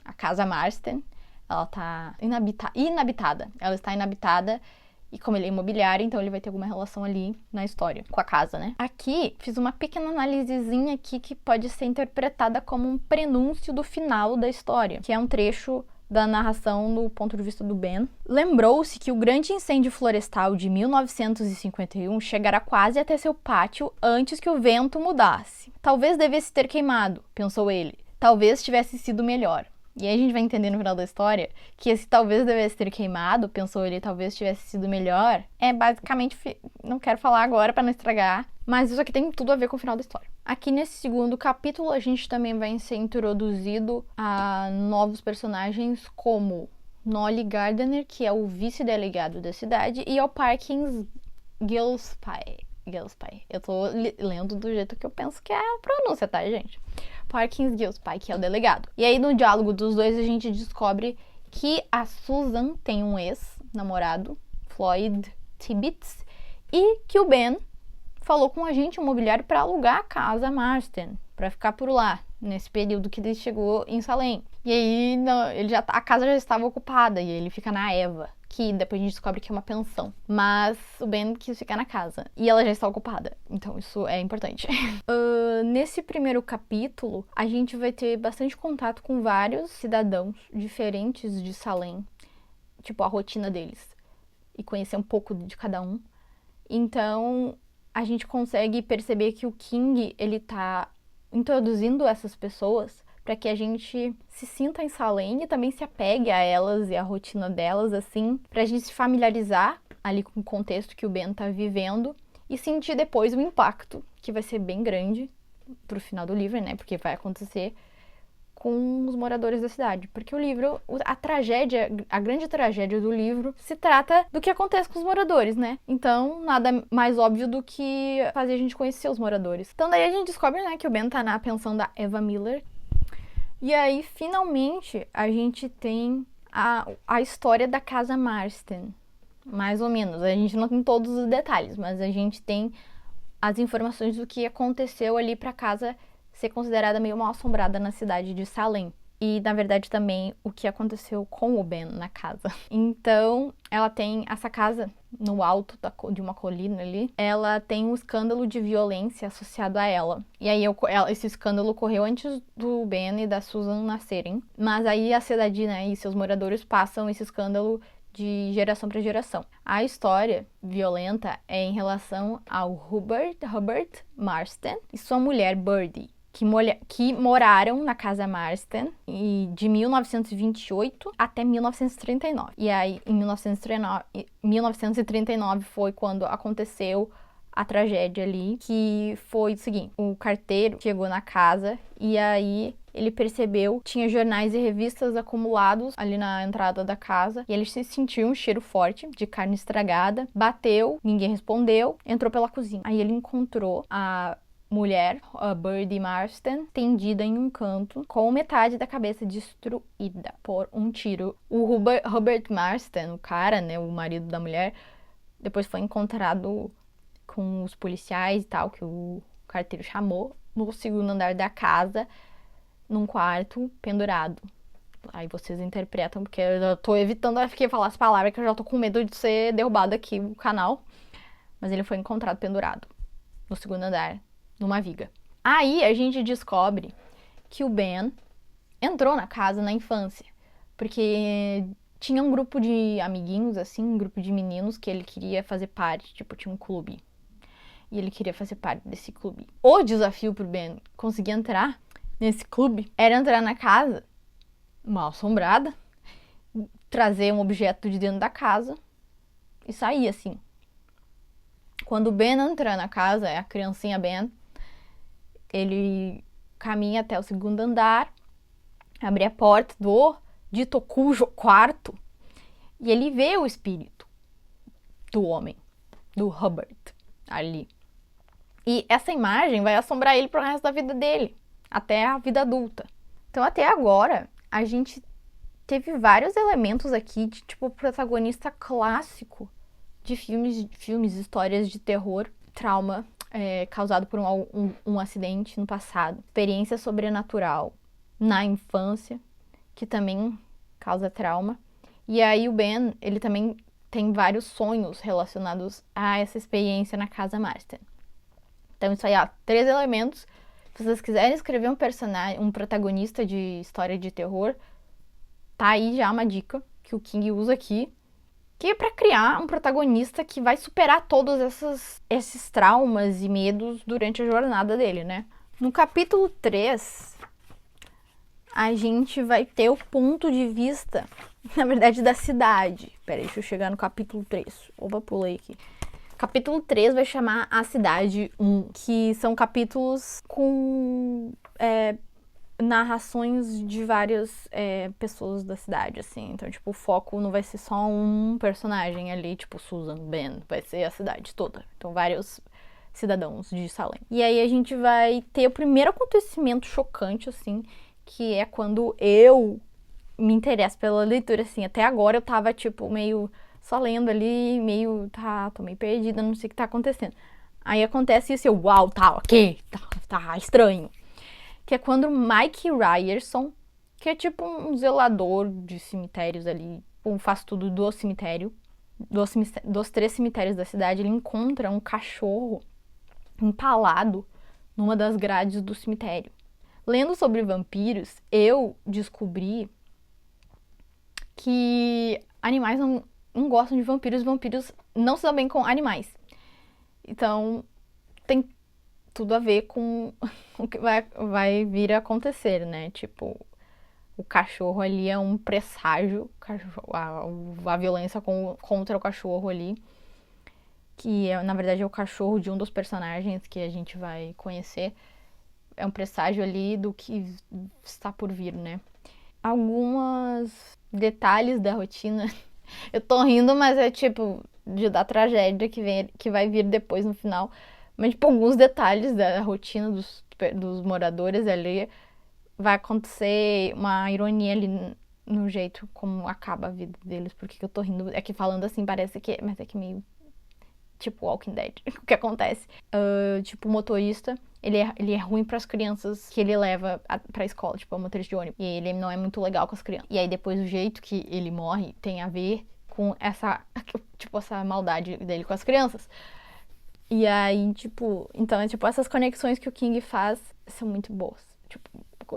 a casa Marston, ela tá inabitada. Ela está inabitada e como ele é imobiliário, então ele vai ter alguma relação ali na história com a casa, né? Aqui, fiz uma pequena análisezinha aqui que pode ser interpretada como um prenúncio do final da história, que é um trecho da narração do ponto de vista do Ben. Lembrou-se que o grande incêndio florestal de 1951 chegara quase até seu pátio antes que o vento mudasse. Talvez devesse ter queimado, pensou ele. Talvez tivesse sido melhor. E aí a gente vai entender no final da história que esse talvez devesse ter queimado, pensou ele, talvez tivesse sido melhor, é basicamente, não quero falar agora para não estragar, mas isso aqui tem tudo a ver com o final da história. Aqui nesse segundo capítulo a gente também vai ser introduzido a novos personagens como Nolly Gardner, que é o vice-delegado da cidade, e ao Parkins Gillespie. Eu tô lendo do jeito que eu penso que é a pronúncia, tá, gente? Parkins Gillespie, que é o delegado. E aí, no diálogo dos dois, a gente descobre que a Susan tem um ex-namorado, Floyd Tibbets, e que o Ben falou com um agente imobiliário para alugar a casa Marston, para ficar por lá, nesse período que ele chegou em Salem. E aí, a casa já estava ocupada, e ele fica na Eva, que depois a gente descobre que é uma pensão. Mas o Ben quis ficar na casa. E ela já está ocupada. Então isso é importante. Nesse primeiro capítulo, a gente vai ter bastante contato com vários cidadãos diferentes de Salem. Tipo, a rotina deles. E conhecer um pouco de cada um. Então, a gente consegue perceber que o King, ele tá introduzindo essas pessoas para que a gente se sinta em Salem e também se apegue a elas e a rotina delas, assim, pra gente se familiarizar ali com o contexto que o Ben tá vivendo e sentir depois o impacto, que vai ser bem grande pro final do livro, né? Porque vai acontecer com os moradores da cidade. Porque o livro, a grande tragédia do livro se trata do que acontece com os moradores, né? Então, nada mais óbvio do que fazer a gente conhecer os moradores. Então, daí a gente descobre, né, que o Ben tá na pensão da Eva Miller. E aí, finalmente, a gente tem a história da casa Marston. Mais ou menos. A gente não tem todos os detalhes, mas a gente tem as informações do que aconteceu ali pra casa ser considerada meio mal assombrada na cidade de Salem. E, na verdade, também o que aconteceu com o Ben na casa. Então, ela tem essa casa no alto de uma colina ali. Ela tem um escândalo de violência associado a ela. E aí, esse escândalo ocorreu antes do Ben e da Susan nascerem. Mas aí, a cidade, né, e seus moradores passam esse escândalo de geração para geração. A história violenta é em relação ao Hubert Marston e sua mulher, Birdie, que moraram na casa Marston de 1928 até 1939. E aí, em 1939 foi quando aconteceu a tragédia ali, que foi o seguinte: o carteiro chegou na casa e aí ele percebeu que tinha jornais e revistas acumulados ali na entrada da casa e ele sentiu um cheiro forte de carne estragada, bateu, ninguém respondeu, entrou pela cozinha. Aí ele encontrou a mulher, a Birdie Marston, tendida em um canto, com metade da cabeça destruída por um tiro. O Hubert Marston, o cara, né, o marido da mulher, depois foi encontrado com os policiais e tal, que o carteiro chamou, no segundo andar da casa, num quarto, pendurado. Aí vocês interpretam, porque eu tô evitando falar as palavras, que eu já tô com medo de ser derrubado aqui o canal. Mas ele foi encontrado pendurado no segundo andar, numa viga. Aí a gente descobre que o Ben entrou na casa na infância, porque tinha um grupo de amiguinhos, assim, um grupo de meninos que ele queria fazer parte, tipo, tinha um clube. E ele queria fazer parte desse clube. O desafio pro Ben conseguir entrar nesse clube era entrar na casa mal assombrada, trazer um objeto de dentro da casa e sair, assim. Quando o Ben entra na casa, é a criancinha Ben, ele caminha até o segundo andar, abre a porta do dito cujo quarto e ele vê o espírito do homem, do Hubert, ali. E essa imagem vai assombrar ele pro resto da vida dele, até a vida adulta. Então, até agora, a gente teve vários elementos aqui de, tipo, protagonista clássico de filmes, histórias de terror, trauma causado por um acidente no passado, experiência sobrenatural, na infância, que também causa trauma. E aí o Ben, ele também tem vários sonhos relacionados a essa experiência na Casa Marston. Então isso aí, 3 elementos. Se vocês quiserem escrever um personagem, um protagonista de história de terror, tá aí já uma dica que o King usa aqui, que é pra criar um protagonista que vai superar todos esses traumas e medos durante a jornada dele, né? No capítulo 3, a gente vai ter o ponto de vista, na verdade, da cidade. Peraí, deixa eu chegar no capítulo 3. Opa, pulei aqui. Capítulo 3 vai chamar A Cidade 1, que são capítulos com narrações de várias pessoas da cidade, assim. Então, tipo, o foco não vai ser só um personagem ali, tipo Susan, Ben, vai ser a cidade toda. Então, vários cidadãos de Salem. E aí a gente vai ter o primeiro acontecimento chocante, assim, que é quando eu me interesso pela leitura, assim. Até agora eu tava, tipo, meio só lendo ali, meio, tô meio perdida, não sei o que tá acontecendo. Aí acontece isso e eu, uau, tá, ok, tá estranho. Que é quando Mike Ryerson, que é tipo um zelador de cemitérios ali, faz tudo do cemitério, dos 3 cemitérios da cidade, ele encontra um cachorro empalado numa das grades do cemitério. Lendo sobre vampiros, eu descobri que animais não gostam de vampiros, vampiros não se dão bem com animais. Então, tem tudo a ver com o que vai vir a acontecer, né? Tipo, o cachorro ali é um presságio, a violência contra o cachorro ali, que na verdade é o cachorro de um dos personagens que a gente vai conhecer, é um presságio ali do que está por vir, né? Alguns detalhes da rotina. Eu tô rindo, mas é tipo da tragédia que vai vir depois no final. Mas, tipo, alguns detalhes da rotina dos moradores ali vai acontecer uma ironia ali no jeito como acaba a vida deles. Por que eu tô rindo? É que falando assim parece que... Mas é que meio... Tipo Walking Dead. O que acontece? Tipo, o motorista... Ele é ruim pras crianças que ele leva pra escola, tipo, é um motorista de ônibus. E ele não é muito legal com as crianças. E aí, depois, o jeito que ele morre tem a ver com essa maldade dele com as crianças. E aí, tipo... Então, essas conexões que o King faz são muito boas. Tipo,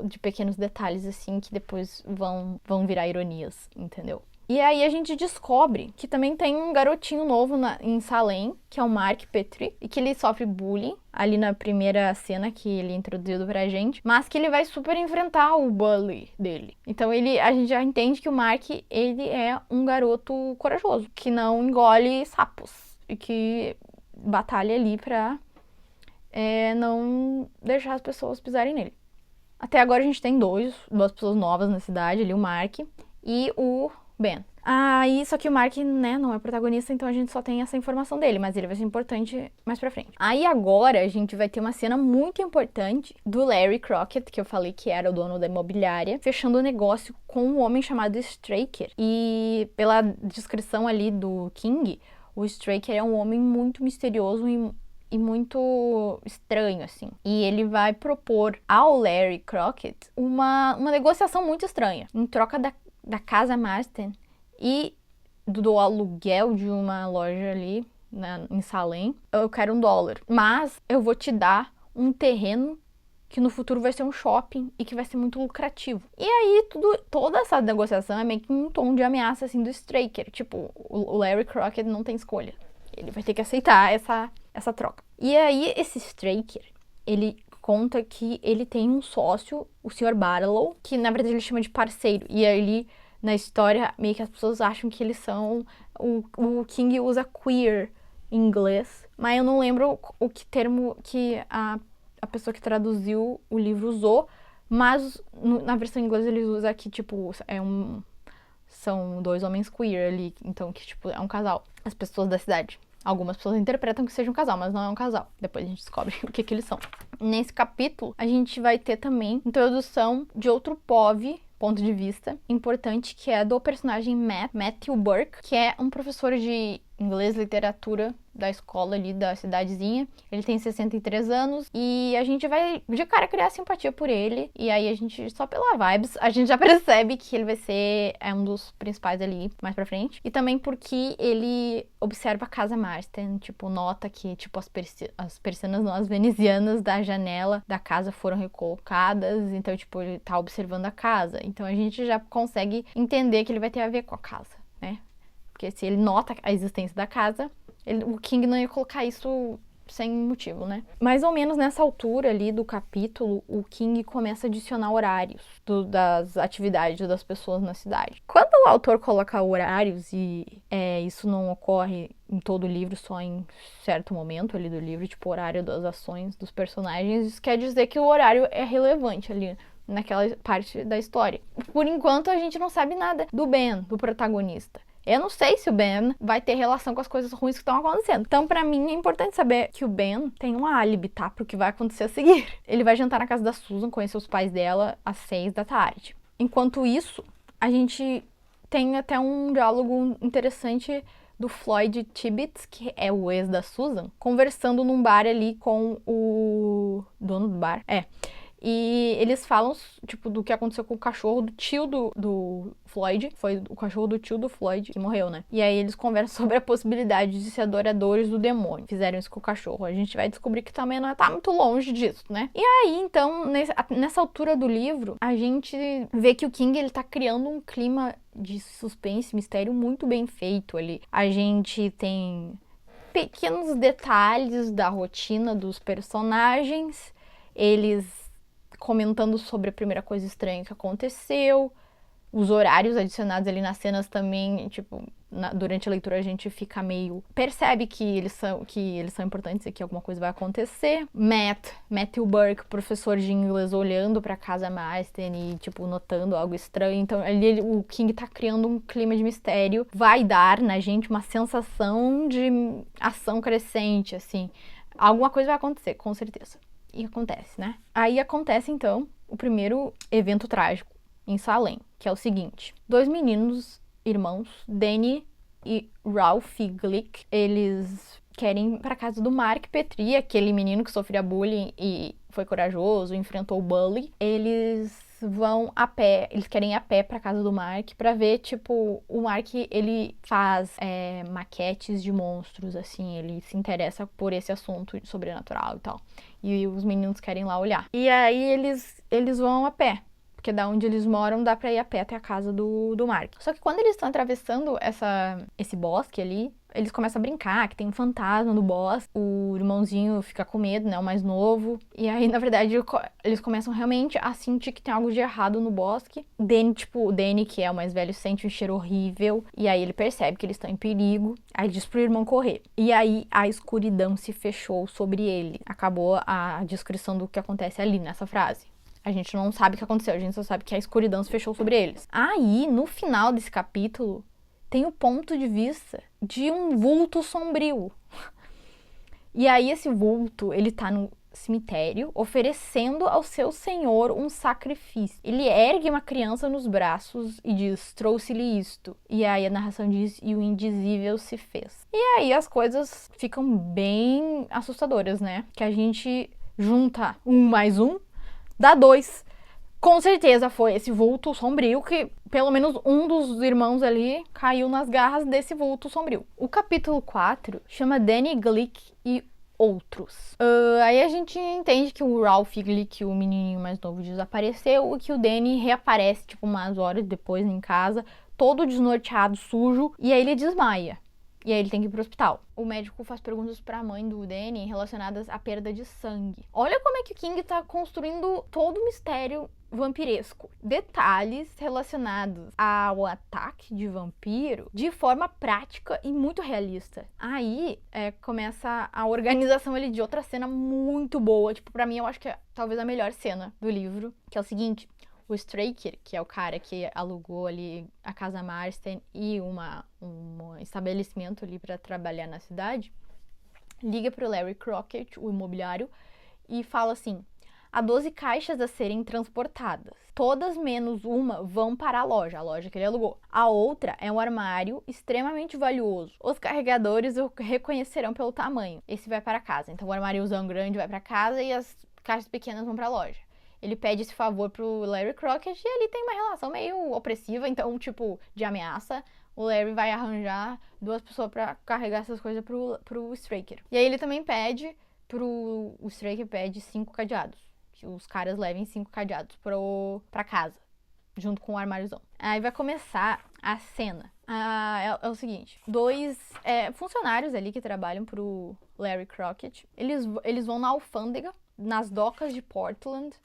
de pequenos detalhes, assim, que depois vão virar ironias, entendeu? E aí a gente descobre que também tem um garotinho novo em Salem, que é o Mark Petrie, e que ele sofre bullying ali na primeira cena que ele é introduzido pra gente, mas que ele vai super enfrentar o bully dele. Então a gente já entende que o Mark, ele é um garoto corajoso, que não engole sapos e que batalha ali pra não deixar as pessoas pisarem nele. Até agora a gente tem duas pessoas novas na cidade, ali o Mark e o Ben. Só que o Mark, né, não é protagonista, então a gente só tem essa informação dele, mas ele vai ser importante mais pra frente. Aí agora a gente vai ter uma cena muito importante do Larry Crockett, que eu falei que era o dono da imobiliária, fechando o negócio com um homem chamado Straker. E pela descrição ali do King, o Straker é um homem muito misterioso e muito estranho, assim. E ele vai propor ao Larry Crockett uma negociação muito estranha. Em troca da Casa Marston e do aluguel de uma loja ali em Salem, eu quero $1. Mas eu vou te dar um terreno que no futuro vai ser um shopping e que vai ser muito lucrativo. E aí, toda essa negociação é meio que um tom de ameaça, assim, do Straker. Tipo, o Larry Crockett não tem escolha. Ele vai ter que aceitar essa troca. E aí, esse Straker, ele conta que ele tem um sócio, o Sr. Barlow, que na verdade ele chama de parceiro. E aí, na história, meio que as pessoas acham que eles são... O King usa queer em inglês, mas eu não lembro o que termo que a pessoa que traduziu o livro usou, mas na versão inglesa eles usam que, tipo, são 2 homens queer ali, então que, tipo, é um casal. As pessoas da cidade. Algumas pessoas interpretam que seja um casal, mas não é um casal. Depois a gente descobre o que eles são. Nesse capítulo, a gente vai ter também introdução de outro ponto de vista importante, que é do personagem Matthew Burke, que é um professor de inglês, literatura da escola ali da cidadezinha. Ele tem 63 anos e a gente vai de cara criar simpatia por ele. E aí a gente, só pela vibes, a gente já percebe que ele vai ser um dos principais ali mais pra frente. E também porque ele observa a casa Marston, tipo, nota que, tipo, as persianas não, as venezianas da janela da casa foram recolocadas. Então, tipo, ele tá observando a casa. Então a gente já consegue entender que ele vai ter a ver com a casa, né? Porque se ele nota a existência da casa, o King não ia colocar isso sem motivo, né? Mais ou menos nessa altura ali do capítulo, o King começa a adicionar horários das atividades das pessoas na cidade. Quando o autor coloca horários, e isso não ocorre em todo o livro, só em certo momento ali do livro, tipo horário das ações dos personagens, isso quer dizer que o horário é relevante ali naquela parte da história. Por enquanto, a gente não sabe nada do Ben, do protagonista. Eu não sei se o Ben vai ter relação com as coisas ruins que estão acontecendo. Então, pra mim, é importante saber que o Ben tem um álibi, tá? Pro que vai acontecer a seguir. Ele vai jantar na casa da Susan, conhecer os pais dela às 6 da tarde. Enquanto isso, a gente tem até um diálogo interessante do Floyd Tibbets, que é o ex da Susan, conversando num bar ali com o dono do bar. E eles falam, tipo, do que aconteceu com o cachorro do tio do Floyd. Foi o cachorro do tio do Floyd que morreu, né? E aí eles conversam sobre a possibilidade de ser adoradores do demônio. Fizeram isso com o cachorro. A gente vai descobrir que também não tá muito longe disso, né? E aí, então, nessa altura do livro, a gente vê que o King, ele tá criando um clima de suspense, mistério muito bem feito ali. A gente tem pequenos detalhes da rotina dos personagens. Eles comentando sobre a primeira coisa estranha que aconteceu, os horários adicionados ali nas cenas também, tipo, durante a leitura a gente fica meio... percebe que eles são importantes e que alguma coisa vai acontecer. Matthew Burke, professor de inglês, olhando pra casa Marston e, tipo, notando algo estranho. Então, ali o King tá criando um clima de mistério. Vai dar na gente uma sensação de ação crescente, assim. Alguma coisa vai acontecer, com certeza. E acontece, né? Aí acontece, então, o primeiro evento trágico em Salem, que é o seguinte. 2 meninos, irmãos, Danny e Ralph Glick, eles querem ir pra casa do Mark Petrie, aquele menino que sofria bullying e foi corajoso, enfrentou o bully. Eles vão a pé, eles querem ir a pé pra casa do Mark pra ver, tipo, o Mark, ele faz maquetes de monstros, assim, ele se interessa por esse assunto sobrenatural e tal. E os meninos querem lá olhar. E aí eles vão a pé, porque da onde eles moram dá pra ir a pé até a casa do Mark. Só que quando eles estão atravessando esse bosque ali, eles começam a brincar, que tem um fantasma no bosque. O irmãozinho fica com medo, né, o mais novo. E aí, na verdade, eles começam realmente a sentir que tem algo de errado no bosque. O Danny, que é o mais velho, sente um cheiro horrível. E aí ele percebe que eles estão em perigo. Aí diz pro irmão correr. E aí a escuridão se fechou sobre ele. Acabou a descrição do que acontece ali nessa frase. A gente não sabe o que aconteceu, a gente só sabe que a escuridão se fechou sobre eles. Aí, no final desse capítulo, tem o ponto de vista de um vulto sombrio. E aí esse vulto, ele tá no cemitério oferecendo ao seu senhor um sacrifício. Ele ergue uma criança nos braços e diz, trouxe-lhe isto. E aí a narração diz, e o indizível se fez. E aí as coisas ficam bem assustadoras, né? Que a gente junta 1 mais 1, dá 2. Com certeza foi esse vulto sombrio que pelo menos um dos irmãos ali caiu nas garras desse vulto sombrio. O capítulo 4 chama Danny Glick e outros. Aí a gente entende que o Ralph Glick, o menininho mais novo, desapareceu e que o Danny reaparece tipo umas horas depois em casa, todo desnorteado, sujo, e aí ele desmaia. E aí ele tem que ir pro hospital. O médico faz perguntas pra mãe do Danny relacionadas à perda de sangue. Olha como é que o King tá construindo todo o mistério vampiresco. Detalhes relacionados ao ataque de vampiro de forma prática e muito realista. Aí começa a organização ali de outra cena muito boa. Tipo, pra mim eu acho que é talvez a melhor cena do livro. Que é o seguinte... O Straker, que é o cara que alugou ali a casa Marston e um estabelecimento ali para trabalhar na cidade, liga pro Larry Crockett, o imobiliário, e fala assim, há 12 caixas a serem transportadas. Todas menos uma vão para a loja que ele alugou. A outra é um armário extremamente valioso. Os carregadores o reconhecerão pelo tamanho. Esse vai para casa. Então o armáriozão grande vai para casa e as caixas pequenas vão para a loja. Ele pede esse favor pro Larry Crockett e ele tem uma relação meio opressiva, então, tipo, de ameaça. O Larry vai arranjar 2 pessoas pra carregar essas coisas pro Straker. E aí ele também pede o Straker pede 5 cadeados. Que os caras levem 5 cadeados pra casa, junto com o armáriozão. Aí vai começar a cena. É o seguinte, 2 funcionários ali que trabalham pro Larry Crockett, eles vão na alfândega, nas docas de Portland,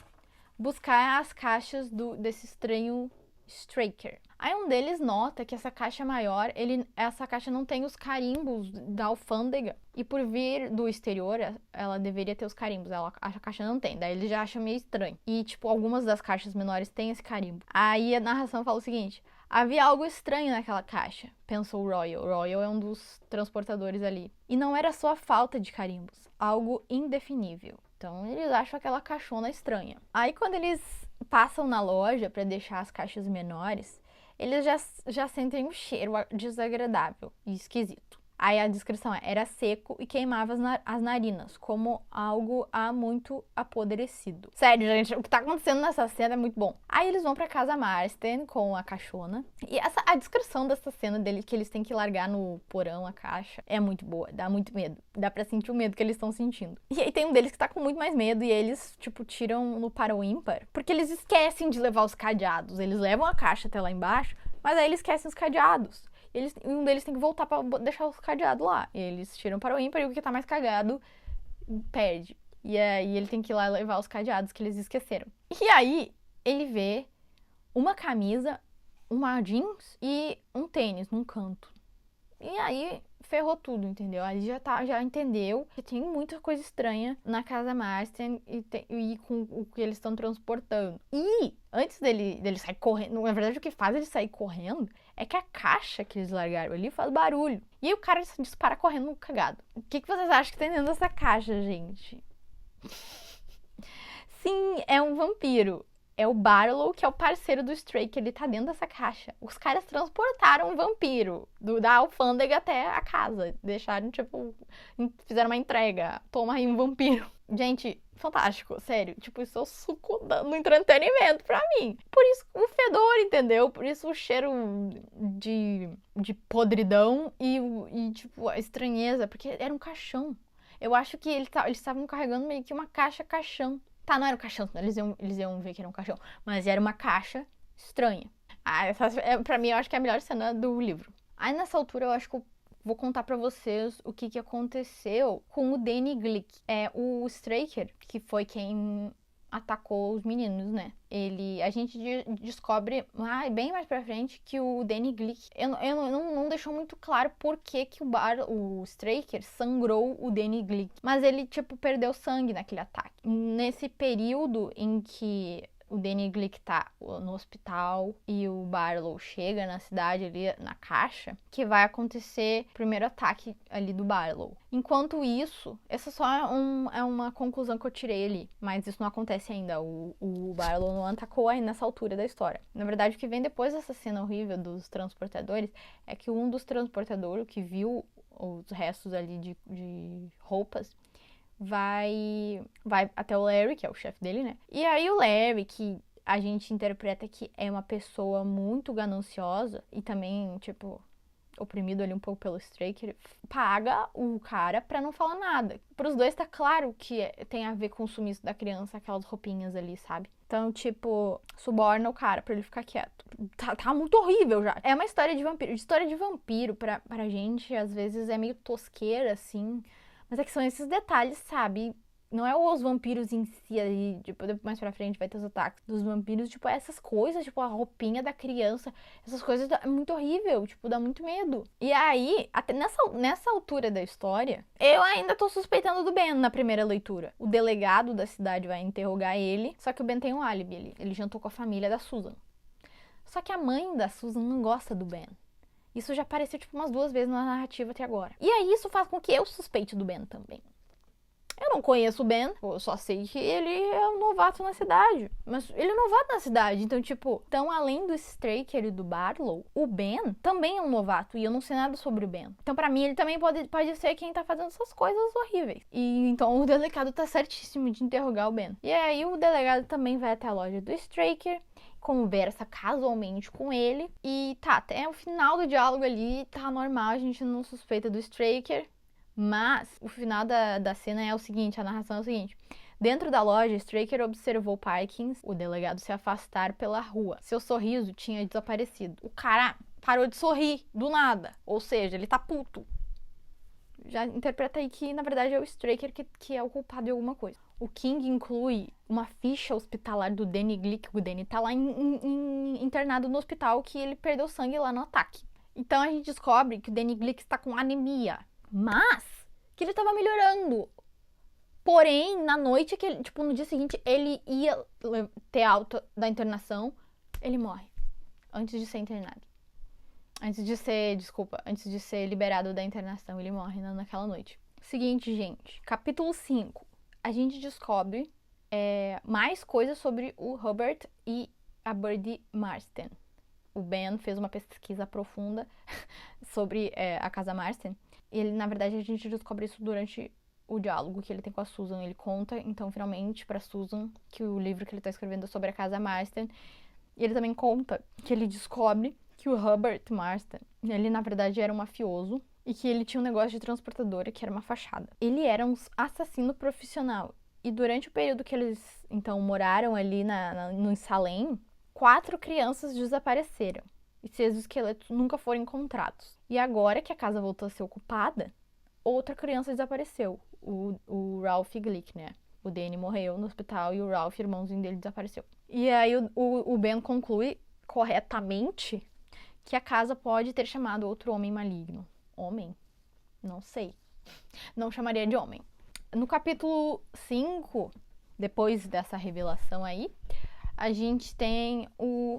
buscar as caixas desse estranho Straker. Aí um deles nota que essa caixa maior, essa caixa não tem os carimbos da alfândega. E por vir do exterior, ela deveria ter os carimbos. A caixa não tem, daí ele já acha meio estranho. E, tipo, algumas das caixas menores têm esse carimbo. Aí a narração fala o seguinte: havia algo estranho naquela caixa, pensou o Royal. O Royal é um dos transportadores ali. E não era só a falta de carimbos, algo indefinível. Então eles acham aquela caixona estranha. Aí quando eles passam na loja para deixar as caixas menores, eles já sentem um cheiro desagradável e esquisito. Aí a descrição era seco e queimava as narinas, como algo muito apodrecido. Sério, gente, o que tá acontecendo nessa cena é muito bom. Aí eles vão pra casa Marston com a caixona. E a descrição dessa cena dele, que eles têm que largar no porão a caixa, é muito boa, dá muito medo. Dá pra sentir o medo que eles estão sentindo. E aí tem um deles que tá com muito mais medo e eles, tipo, tiram no para o ímpar, porque eles esquecem de levar os cadeados. Eles levam a caixa até lá embaixo, mas aí eles esquecem os cadeados. Um deles tem que voltar pra deixar os cadeados lá. Eles tiram para o ímpar e o que tá mais cagado perde. E aí ele tem que ir lá levar os cadeados que eles esqueceram. E aí ele vê uma camisa, uma jeans e um tênis num canto. E aí ferrou tudo, entendeu? Aí já entendeu que tem muita coisa estranha na casa Marston e com o que eles estão transportando. E antes dele sair correndo, na verdade o que faz ele sair correndo é que a caixa que eles largaram ali faz barulho. E aí o cara dispara correndo cagado. O que vocês acham que tem dentro dessa caixa, gente? Sim, é um vampiro. É o Barlow, que é o parceiro do Straker, ele tá dentro dessa caixa. Os caras transportaram um vampiro da alfândega até a casa. Deixaram, tipo, fizeram uma entrega. Toma aí um vampiro. Gente, fantástico, sério. Tipo, isso é o suco do entretenimento pra mim. Por isso o fedor, entendeu? Por isso o cheiro de podridão e, tipo, a estranheza. Porque era um caixão. Eu acho que eles estavam carregando meio que uma caixão. Tá, não era um caixão, eles iam ver que era um caixão, mas era uma caixa estranha. Pra mim, eu acho que é a melhor cena do livro. Aí, nessa altura, eu acho que eu vou contar pra vocês o que aconteceu com o Danny Glick. O Straker, que foi quem atacou os meninos, né? A gente descobre bem mais pra frente que o Danny Glick não deixou muito claro por que o Straker sangrou o Danny Glick. Mas ele, tipo, perdeu sangue naquele ataque. Nesse período em que o Danny Glick tá no hospital e o Barlow chega na cidade ali, na caixa, que vai acontecer o primeiro ataque ali do Barlow. Enquanto isso, essa só é uma conclusão que eu tirei ali, mas isso não acontece ainda. O Barlow não atacou aí nessa altura da história. Na verdade, o que vem depois dessa cena horrível dos transportadores é que um dos transportadores, que viu os restos ali de roupas, vai até o Larry, que é o chefe dele, né? E aí o Larry, que a gente interpreta que é uma pessoa muito gananciosa e também, tipo, oprimido ali um pouco pelo Straker, paga o cara pra não falar nada. Pros dois tá claro que tem a ver com o sumiço da criança, aquelas roupinhas ali, sabe? Então, tipo, suborna o cara pra ele ficar quieto. Tá muito horrível já. É uma história de vampiro. História de vampiro pra gente, às vezes, é meio tosqueira, assim. Mas é que são esses detalhes, sabe? Não é os vampiros em si aí, tipo, mais pra frente vai ter os ataques dos vampiros, tipo, essas coisas, tipo, a roupinha da criança, essas coisas é muito horrível, tipo, dá muito medo. E aí, até nessa altura da história, eu ainda tô suspeitando do Ben na primeira leitura. O delegado da cidade vai interrogar ele, só que o Ben tem um álibi ali, ele jantou com a família da Susan. Só que a mãe da Susan não gosta do Ben. Isso já apareceu, tipo, umas 2 vezes na narrativa até agora. E aí isso faz com que eu suspeite do Ben também. Eu não conheço o Ben, eu só sei que ele é um novato na cidade. Mas ele é um novato na cidade, então, tipo... Então, além do Straker e do Barlow, o Ben também é um novato e eu não sei nada sobre o Ben. Então, pra mim, ele também pode ser quem tá fazendo essas coisas horríveis. E, então, o delegado tá certíssimo de interrogar o Ben. E aí, o delegado também vai até a loja do Straker, conversa casualmente com ele. E tá, até o final do diálogo ali, tá normal, a gente não suspeita do Straker. Mas o final da cena é o seguinte, a narração é o seguinte. Dentro da loja, Straker observou Parkins, o delegado, se afastar pela rua. Seu sorriso tinha desaparecido. O cara parou de sorrir, do nada. Ou seja, ele tá puto. Já interpreta aí que, na verdade, é o Straker que é o culpado de alguma coisa. O King inclui uma ficha hospitalar do Danny Glick. O Danny tá lá internado no hospital que ele perdeu sangue lá no ataque. Então a gente descobre que o Danny Glick está com anemia. Mas que ele tava melhorando. Porém, na noite que ele, tipo, no dia seguinte, ele ia ter alta da internação, ele morre. Antes de ser internado. Antes de ser liberado da internação, ele morre naquela noite. Seguinte, gente. Capítulo 5. A gente descobre mais coisas sobre o Hubert e a Birdie Marsden. O Ben fez uma pesquisa profunda sobre a Casa Marsden. Ele, na verdade, a gente descobre isso durante o diálogo que ele tem com a Susan. Ele conta, então, finalmente, pra Susan que o livro que ele tá escrevendo é sobre a Casa Marsden. E ele também conta que ele descobre que o Hubert Marsden, ele, na verdade, era um mafioso e que ele tinha um negócio de transportadora que era uma fachada. Ele era um assassino profissional. E durante o período que eles, então, moraram ali no Salem, 4 crianças desapareceram. E seus esqueletos nunca foram encontrados. E agora que a casa voltou a ser ocupada, outra criança desapareceu. O Ralph Glick, né? O Danny morreu no hospital e o Ralph, irmãozinho dele, desapareceu. E aí o Ben conclui corretamente que a casa pode ter chamado outro homem maligno. Homem? Não sei. Não chamaria de homem. No capítulo 5, depois dessa revelação aí, a gente tem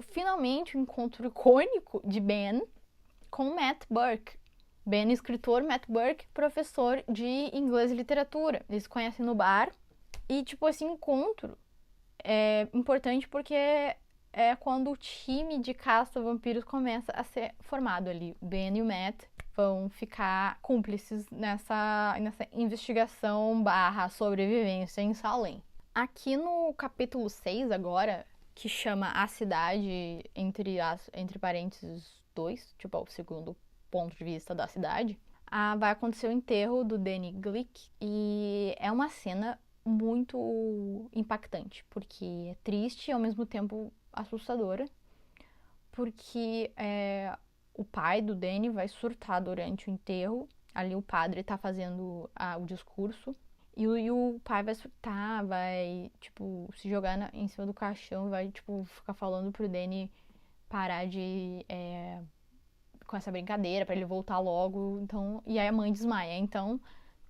finalmente o encontro icônico de Ben com Matt Burke. Ben, escritor, Matt Burke, professor de inglês e literatura. Eles se conhecem no bar. E, tipo, esse encontro é importante porque é quando o time de caça vampiros começa a ser formado ali. O Ben e o Matt vão ficar cúmplices nessa investigação / sobrevivência em Salem. Aqui no capítulo 6 agora, que chama A Cidade, entre parênteses 2, tipo, o segundo ponto de vista da cidade, vai acontecer o enterro do Danny Glick e é uma cena muito impactante, porque é triste e ao mesmo tempo assustadora, porque o pai do Danny vai surtar durante o enterro, ali o padre tá fazendo o discurso, e o pai vai surtar, vai, tipo, se jogar em cima do caixão, vai, tipo, ficar falando pro Danny parar de... com essa brincadeira, pra ele voltar logo, então... E aí a mãe desmaia, então...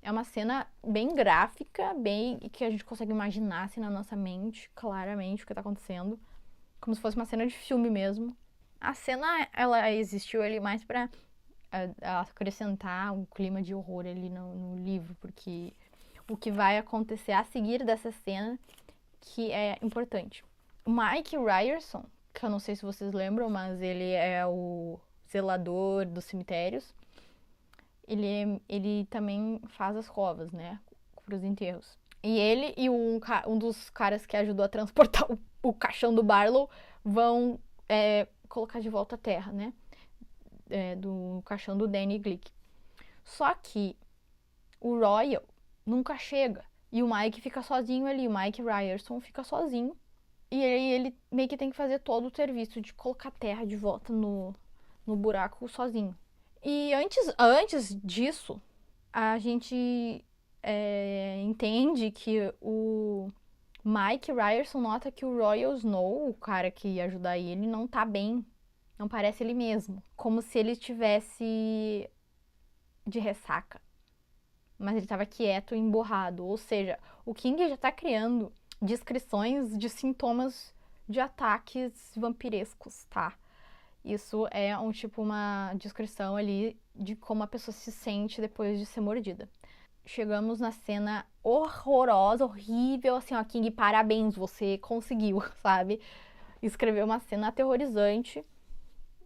É uma cena bem gráfica, bem que a gente consegue imaginar assim, na nossa mente, claramente, o que tá acontecendo. Como se fosse uma cena de filme mesmo. A cena, ela existiu ali mais pra acrescentar um clima de horror ali no livro, porque o que vai acontecer a seguir dessa cena que é importante. O Mike Ryerson, que eu não sei se vocês lembram, mas ele é o zelador dos cemitérios. Ele também faz as covas, né, para os enterros. E ele e um dos caras que ajudou a transportar o caixão do Barlow vão colocar de volta a terra, né, do caixão do Danny Glick. Só que o Royal nunca chega e o Mike fica sozinho ali, o Mike Ryerson fica sozinho. E aí ele meio que tem que fazer todo o serviço de colocar a terra de volta no buraco sozinho. E antes disso, a gente entende que o Mike Ryerson nota que o Royal Snow, o cara que ia ajudar ele, não tá bem. Não parece ele mesmo. Como se ele estivesse de ressaca. Mas ele estava quieto e emborrado. Ou seja, o King já tá criando descrições de sintomas de ataques vampirescos, tá? Isso é uma descrição ali de como a pessoa se sente depois de ser mordida. chegamos na cena horrorosa, horrível, assim, ó, King, parabéns, você conseguiu, sabe? Escreveu uma cena aterrorizante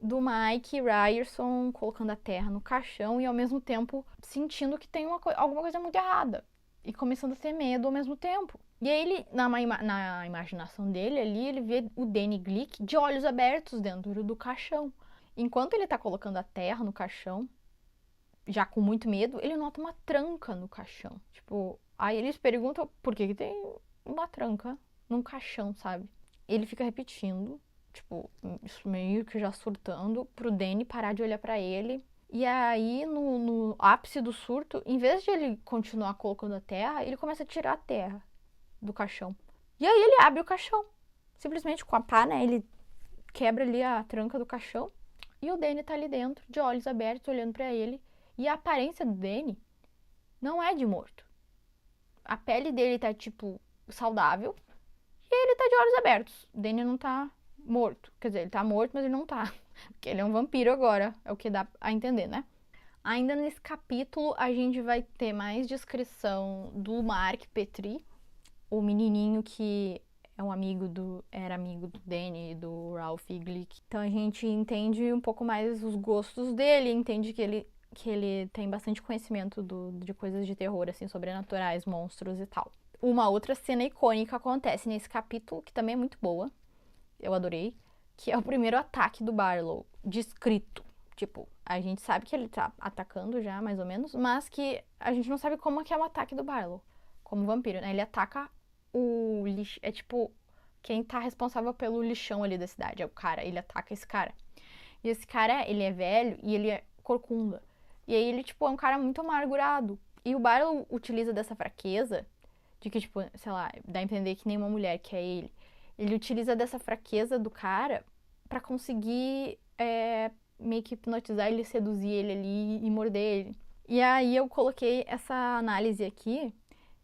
do Mike Ryerson colocando a terra no caixão e ao mesmo tempo sentindo que tem alguma coisa muito errada e começando a ter medo ao mesmo tempo. E aí ele, na imaginação dele ali, ele vê o Danny Glick de olhos abertos dentro do caixão. Enquanto ele tá colocando a terra no caixão, já com muito medo, ele nota uma tranca no caixão. Tipo, aí eles perguntam por que tem uma tranca num caixão, sabe? Ele fica repetindo, tipo, meio que já surtando, pro Danny parar de olhar pra ele. E aí, no ápice do surto, em vez de ele continuar colocando a terra, ele começa a tirar a terra do caixão. E aí ele abre o caixão. Simplesmente com a pá, né? Ele quebra ali a tranca do caixão. E o Danny tá ali dentro, de olhos abertos, olhando pra ele. E a aparência do Danny não é de morto. A pele dele tá, tipo, saudável. E ele tá de olhos abertos. O Danny não tá morto. Quer dizer, ele tá morto, mas ele não tá. Porque ele é um vampiro agora. É o que dá a entender, né? Ainda nesse capítulo, a gente vai ter mais descrição do Mark Petrie, o menininho que é era amigo do Danny e do Ralph Glick. Então a gente entende um pouco mais os gostos dele, entende que ele tem bastante conhecimento de coisas de terror, assim, sobrenaturais, monstros e tal. Uma outra cena icônica acontece nesse capítulo, que também é muito boa, eu adorei, que é o primeiro ataque do Barlow, descrito. Tipo, a gente sabe que ele tá atacando já, mais ou menos, mas que a gente não sabe como é que é o ataque do Barlow, como vampiro, né? Ele ataca o lixo, é tipo, quem tá responsável pelo lixão ali da cidade, é o cara, ele ataca esse cara. E esse cara, ele é velho e ele é corcunda. E aí ele, tipo, é um cara muito amargurado. E o Barlow utiliza dessa fraqueza, de que, tipo, sei lá, dá a entender que nenhuma mulher quer ele. Ele utiliza dessa fraqueza do cara pra conseguir meio que hipnotizar ele, seduzir ele ali e morder ele. E aí eu coloquei essa análise aqui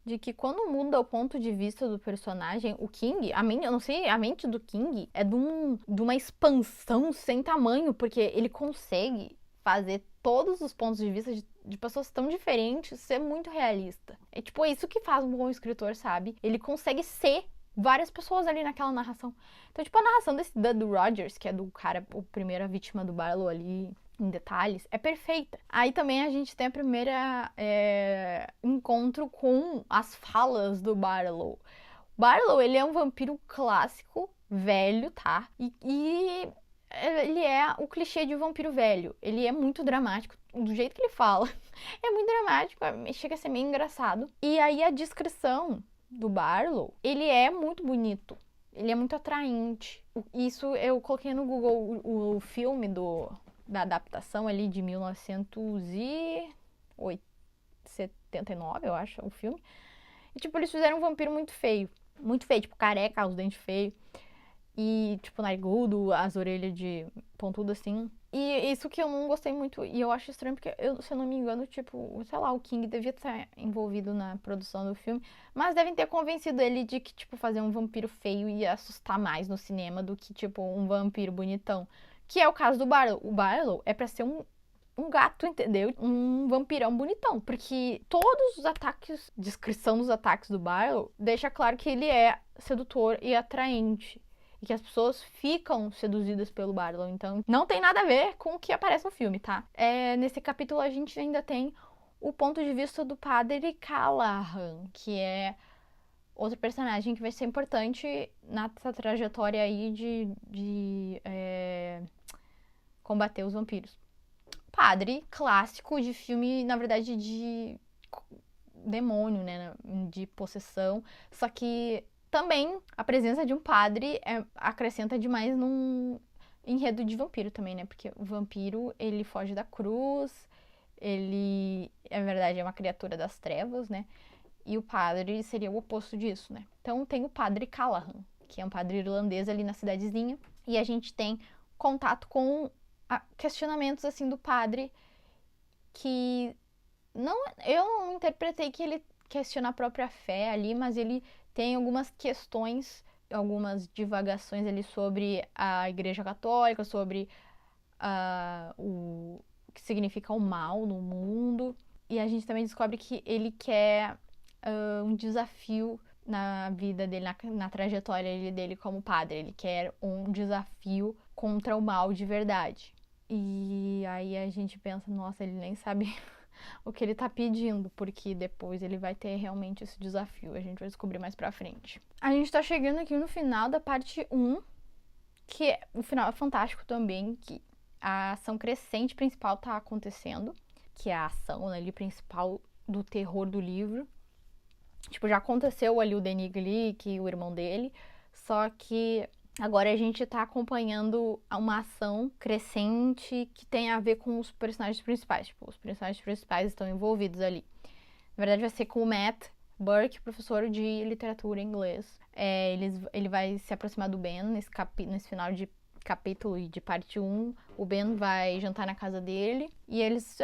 de que quando muda o ponto de vista do personagem, o King, eu não sei, a mente do King é de uma expansão sem tamanho, porque ele consegue fazer todos os pontos de vista de pessoas tão diferentes ser muito realista. É tipo isso que faz um bom escritor, sabe? Ele consegue ser várias pessoas ali naquela narração. Então, tipo, a narração do Rogers, que é do cara, o primeira vítima do Barlow ali, em detalhes, é perfeita. Aí também a gente tem a primeira encontro com as falas do Barlow. Barlow, ele é um vampiro clássico, velho, tá? E ele é o clichê de vampiro velho. Ele é muito dramático, do jeito que ele fala. É muito dramático, chega a ser meio engraçado. E aí a descrição do Barlow, ele é muito bonito. Ele é muito atraente. Isso eu coloquei no Google o filme da adaptação ali de 1979, eu acho, o filme. E, tipo, eles fizeram um vampiro muito feio. Muito feio, tipo, careca, os dentes feios. E, tipo, narigudo, as orelhas de pontudo assim. E isso que eu não gostei muito. E eu acho estranho porque, se eu não me engano, tipo, sei lá, o King devia estar envolvido na produção do filme. Mas devem ter convencido ele de que, tipo, fazer um vampiro feio ia assustar mais no cinema do que, tipo, um vampiro bonitão. Que é o caso do Barlow. O Barlow é pra ser um gato, entendeu? Um vampirão bonitão. Porque todos os ataques, descrição dos ataques do Barlow, deixa claro que ele é sedutor e atraente. E que as pessoas ficam seduzidas pelo Barlow. Então, não tem nada a ver com o que aparece no filme, tá? Nesse capítulo, a gente ainda tem o ponto de vista do padre Callahan, que é outro personagem que vai ser importante nessa trajetória aí de combater os vampiros. Padre clássico de filme, na verdade, de demônio, né? De possessão. Só que também a presença de um padre acrescenta demais num enredo de vampiro também, né? Porque o vampiro, ele foge da cruz, ele, na verdade, é uma criatura das trevas, né? E o padre seria o oposto disso, né? Então tem o padre Callahan, que é um padre irlandês ali na cidadezinha, e a gente tem contato com questionamentos, assim, do padre que eu não interpretei que ele questiona a própria fé ali, mas ele tem algumas questões, algumas divagações ali sobre a Igreja Católica, sobre o que significa o mal no mundo. E a gente também descobre que ele quer um desafio na vida dele, na trajetória dele como padre. Ele quer um desafio contra o mal de verdade. E aí a gente pensa, nossa, ele nem sabe o que ele tá pedindo, porque depois ele vai ter realmente esse desafio. A gente vai descobrir mais pra frente. A gente tá chegando aqui no final da parte 1, que o final é fantástico também, que a ação crescente principal tá acontecendo, que é a ação ali principal do terror do livro. Tipo, já aconteceu ali o Danny Glick, o irmão dele, só que agora a gente tá acompanhando uma ação crescente que tem a ver com os personagens principais. Tipo, os personagens principais estão envolvidos ali. Na verdade, vai ser com o Matt Burke, professor de literatura em inglês. Ele vai se aproximar do Ben nesse final de capítulo e de parte 1. O Ben vai jantar na casa dele e eles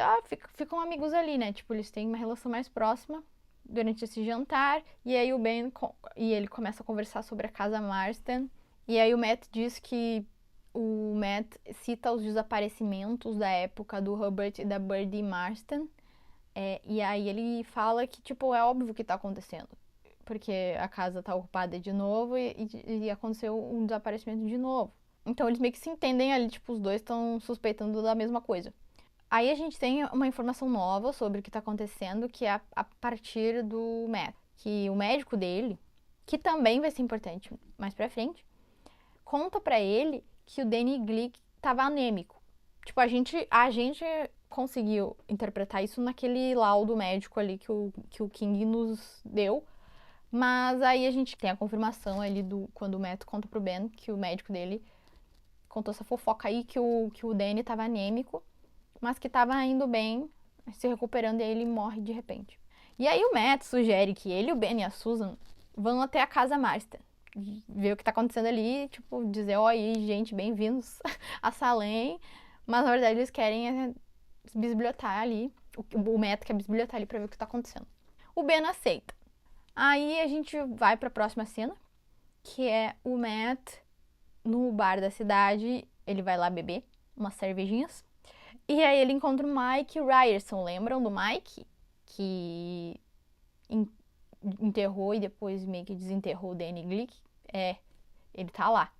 ficam amigos ali, né? Tipo, eles têm uma relação mais próxima durante esse jantar. E aí o Ben e ele começa a conversar sobre a casa Marston. E aí o Matt diz que o Matt cita os desaparecimentos da época do Hubert e da Birdie Marston. E aí ele fala que, tipo, é óbvio que tá acontecendo. Porque a casa tá ocupada de novo e aconteceu um desaparecimento de novo. Então eles meio que se entendem ali, tipo, os dois estão suspeitando da mesma coisa. Aí a gente tem uma informação nova sobre o que tá acontecendo, que é a partir do Matt. Que o médico dele, que também vai ser importante mais pra frente, conta pra ele que o Danny Glick tava anêmico. Tipo, a gente conseguiu interpretar isso naquele laudo médico ali que o King nos deu. Mas aí a gente tem a confirmação ali quando o Matt conta pro Ben que o médico dele contou essa fofoca aí que o Danny tava anêmico, mas que tava indo bem, se recuperando, e aí ele morre de repente. E aí o Matt sugere que ele, o Ben e a Susan vão até a casa Marston, ver o que tá acontecendo ali, tipo, dizer, oi, gente, bem-vindos a Salem. Mas na verdade eles querem bisbilhotar ali, o Matt quer bisbilhotar ali pra ver o que tá acontecendo. O Ben aceita. Aí a gente vai pra próxima cena, que é o Matt no bar da cidade. Ele vai lá beber umas cervejinhas. E aí ele encontra o Mike Ryerson. Lembram do Mike? Que enterrou e depois meio que desenterrou o Danny Glick? Ele tá lá.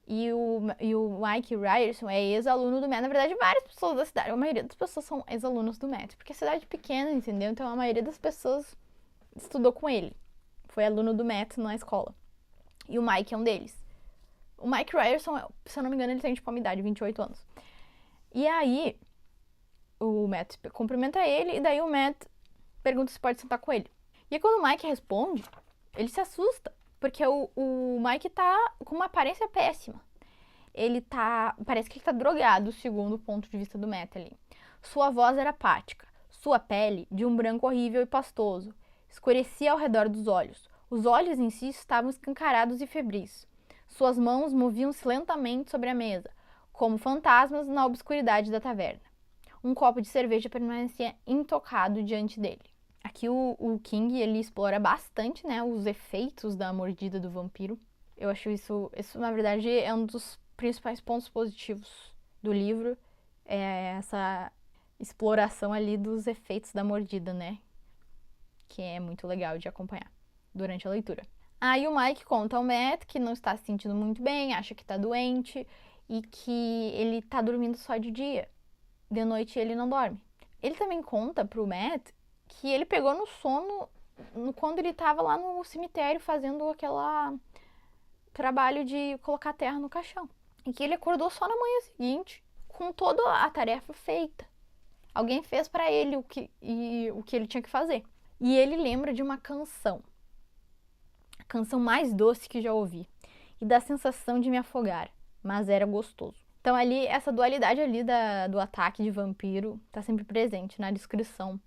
E o Mike Ryerson é ex-aluno do Matt. Na verdade, várias pessoas da cidade, a maioria das pessoas são ex-alunos do Matt. Porque é cidade pequena, entendeu? Então a maioria das pessoas estudou com ele. Foi aluno do Matt na escola. E o Mike é um deles. O Mike Ryerson, se eu não me engano, ele tem tipo uma idade, 28 anos. E aí, o Matt cumprimenta ele, e daí o Matt pergunta se pode sentar com ele. E aí, quando o Mike responde, ele se assusta, porque o Mike tá com uma aparência péssima. Parece que ele tá drogado, segundo o ponto de vista do Matt ali. Sua voz era apática, sua pele de um branco horrível e pastoso. Escurecia ao redor dos olhos. Os olhos em si estavam escancarados e febris. Suas mãos moviam-se lentamente sobre a mesa, como fantasmas na obscuridade da taverna. Um copo de cerveja permanecia intocado diante dele. Aqui o King, ele explora bastante, né, os efeitos da mordida do vampiro. Eu acho isso na verdade é um dos principais pontos positivos do livro, é essa exploração ali dos efeitos da mordida, né, que é muito legal de acompanhar durante a leitura. Aí o Mike conta ao Matt que não está se sentindo muito bem, acha que está doente e que ele tá dormindo só de dia. De noite ele não dorme. Ele também conta pro Matt que ele pegou no sono quando ele tava lá no cemitério fazendo aquele trabalho de colocar terra no caixão. E que ele acordou só na manhã seguinte, com toda a tarefa feita. Alguém fez pra ele o que ele tinha que fazer. E ele lembra de uma canção. A canção mais doce que já ouvi. E da sensação de me afogar. Mas era gostoso. Então ali, essa dualidade ali do ataque de vampiro tá sempre presente na descrição.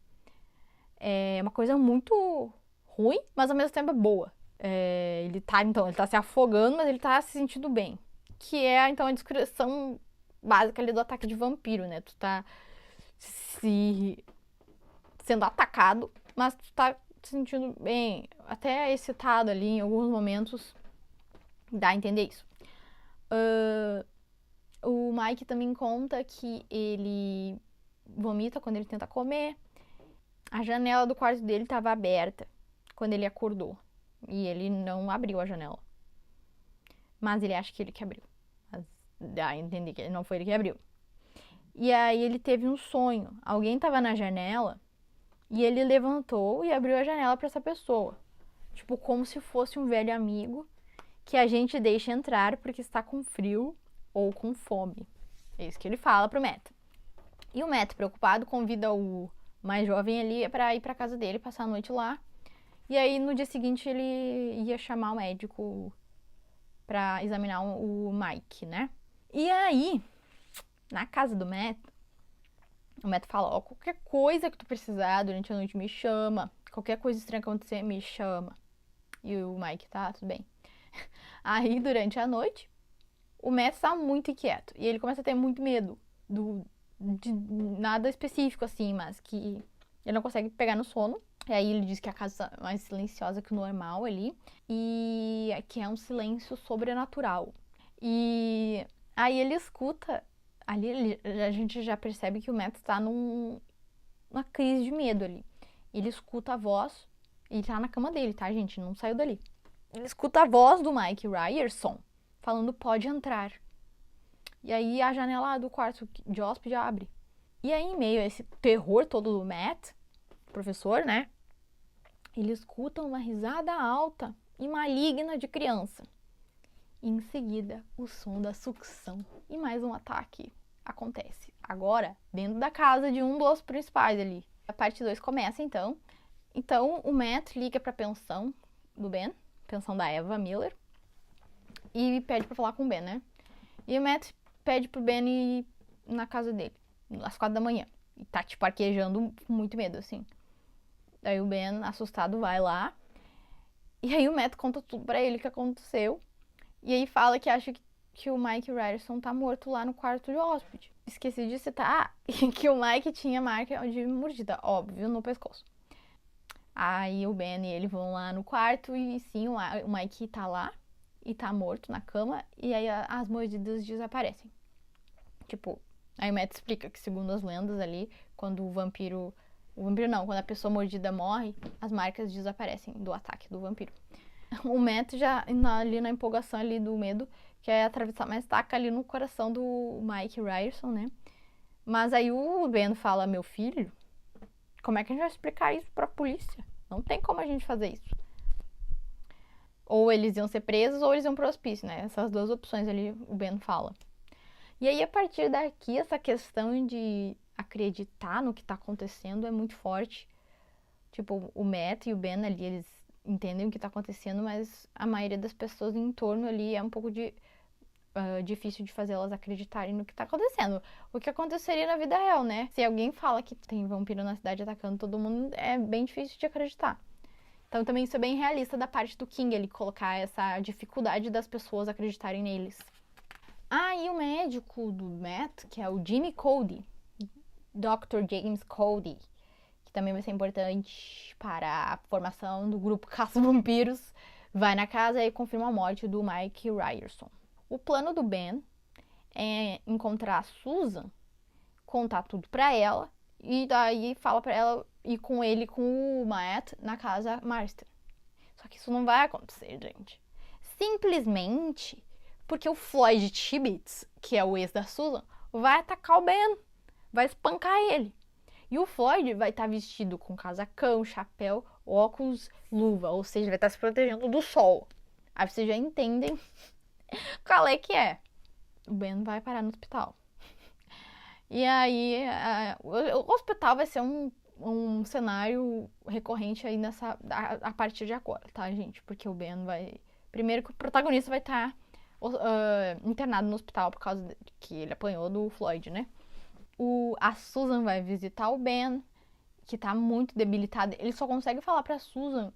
É uma coisa muito ruim, mas ao mesmo tempo é boa. Ele tá se afogando, mas ele tá se sentindo bem. Que é, então, a descrição básica ali do ataque de vampiro, né? Tu tá sendo atacado, mas tu tá se sentindo bem, até excitado ali em alguns momentos. Dá a entender isso. O Mike também conta que ele vomita quando ele tenta comer A janela do quarto dele estava aberta quando ele acordou. E ele não abriu a janela. Mas ele acha que ele que abriu. Mas dá a entender que não foi ele que abriu. E aí ele teve um sonho. Alguém estava na janela e ele levantou e abriu a janela para essa pessoa. Tipo, como se fosse um velho amigo que a gente deixa entrar porque está com frio ou com fome. É isso que ele fala pro Matt. E o Matt, preocupado, convida o mais jovem ali para ir para casa dele, passar a noite lá. E aí no dia seguinte ele ia chamar o médico para examinar o Mike, né? E aí, na casa do Matt, o Matt fala, ó, qualquer coisa que tu precisar durante a noite me chama. Qualquer coisa estranha acontecer, me chama. E o Mike, tá, tudo bem. Aí, durante a noite, o Matt tá muito inquieto. E ele começa a ter muito medo de nada específico, assim, mas que ele não consegue pegar no sono. E aí ele diz que a casa é mais silenciosa que o normal ali. E que é um silêncio sobrenatural. E aí ele escuta. Ali a gente já percebe que o Matt tá numa crise de medo ali. Ele escuta a voz. Ele tá na cama dele, tá, gente? Não saiu dali. Ele escuta a voz do Mike Ryerson falando, pode entrar. E aí a janela do quarto de hóspede abre. E aí, em meio a esse terror todo do Matt, professor, né? Ele escuta uma risada alta e maligna de criança. E em seguida, o som da sucção. E mais um ataque acontece. Agora, dentro da casa de um dos principais ali. A parte 2 começa, então. Então, o Matt liga pra pensão do Ben, pensão da Eva Miller, e pede pra falar com o Ben, né? E o Matt pede pro Ben ir na casa dele, às 4 da manhã. E tá, tipo, arquejando com muito medo, assim. Daí o Ben, assustado, vai lá. E aí o Matt conta tudo pra ele que aconteceu. E aí fala que acha que o Mike Ryerson tá morto lá no quarto de hóspede. Esqueci de citar que o Mike tinha marca de mordida, óbvio, no pescoço. Aí o Ben e ele vão lá no quarto e sim, o Mike tá lá e tá morto na cama. E aí as mordidas desaparecem. Tipo, aí o Matt explica que segundo as lendas ali, quando o vampiro não, quando a pessoa mordida morre, as marcas desaparecem do ataque do vampiro. O Matt já ali na empolgação ali do medo, quer atravessar, mas taca ali no coração do Mike Ryerson, né? Mas aí o Ben fala, meu filho, como é que a gente vai explicar isso pra polícia? Não tem como a gente fazer isso. Ou eles iam ser presos ou eles iam pro hospício, né? Essas duas opções ali o Ben fala. E aí, a partir daqui, essa questão de acreditar no que tá acontecendo é muito forte. Tipo, o Matt e o Ben ali, eles entendem o que tá acontecendo, mas a maioria das pessoas em torno ali é um pouco difícil de fazer elas acreditarem no que tá acontecendo. O que aconteceria na vida real, né? Se alguém fala que tem vampiro na cidade atacando todo mundo, é bem difícil de acreditar. Então também isso é bem realista da parte do King, ele colocar essa dificuldade das pessoas acreditarem neles. Ah, e o médico do Matt, que é o Jimmy Cody, Dr. James Cody, que também vai ser importante para a formação do grupo Caça-Vampiros, vai na casa e confirma a morte do Mike Ryerson. O plano do Ben é encontrar a Susan, contar tudo pra ela, e daí fala pra ela ir com ele, com o Matt, na casa Marston. Só que isso não vai acontecer, gente. Simplesmente porque o Floyd Tibbets, que é o ex da Susan, vai atacar o Ben, vai espancar ele. E o Floyd vai estar vestido com casacão, chapéu, óculos, luva, ou seja, vai estar se protegendo do sol. Aí vocês já entendem qual é que é. O Ben vai parar no hospital. E aí, o hospital vai ser um cenário recorrente aí a partir de agora, tá, gente? Porque o Ben vai... Primeiro que o protagonista vai estar internado no hospital por causa que ele apanhou do Floyd, né? A Susan vai visitar o Ben, que tá muito debilitada. Ele só consegue falar pra Susan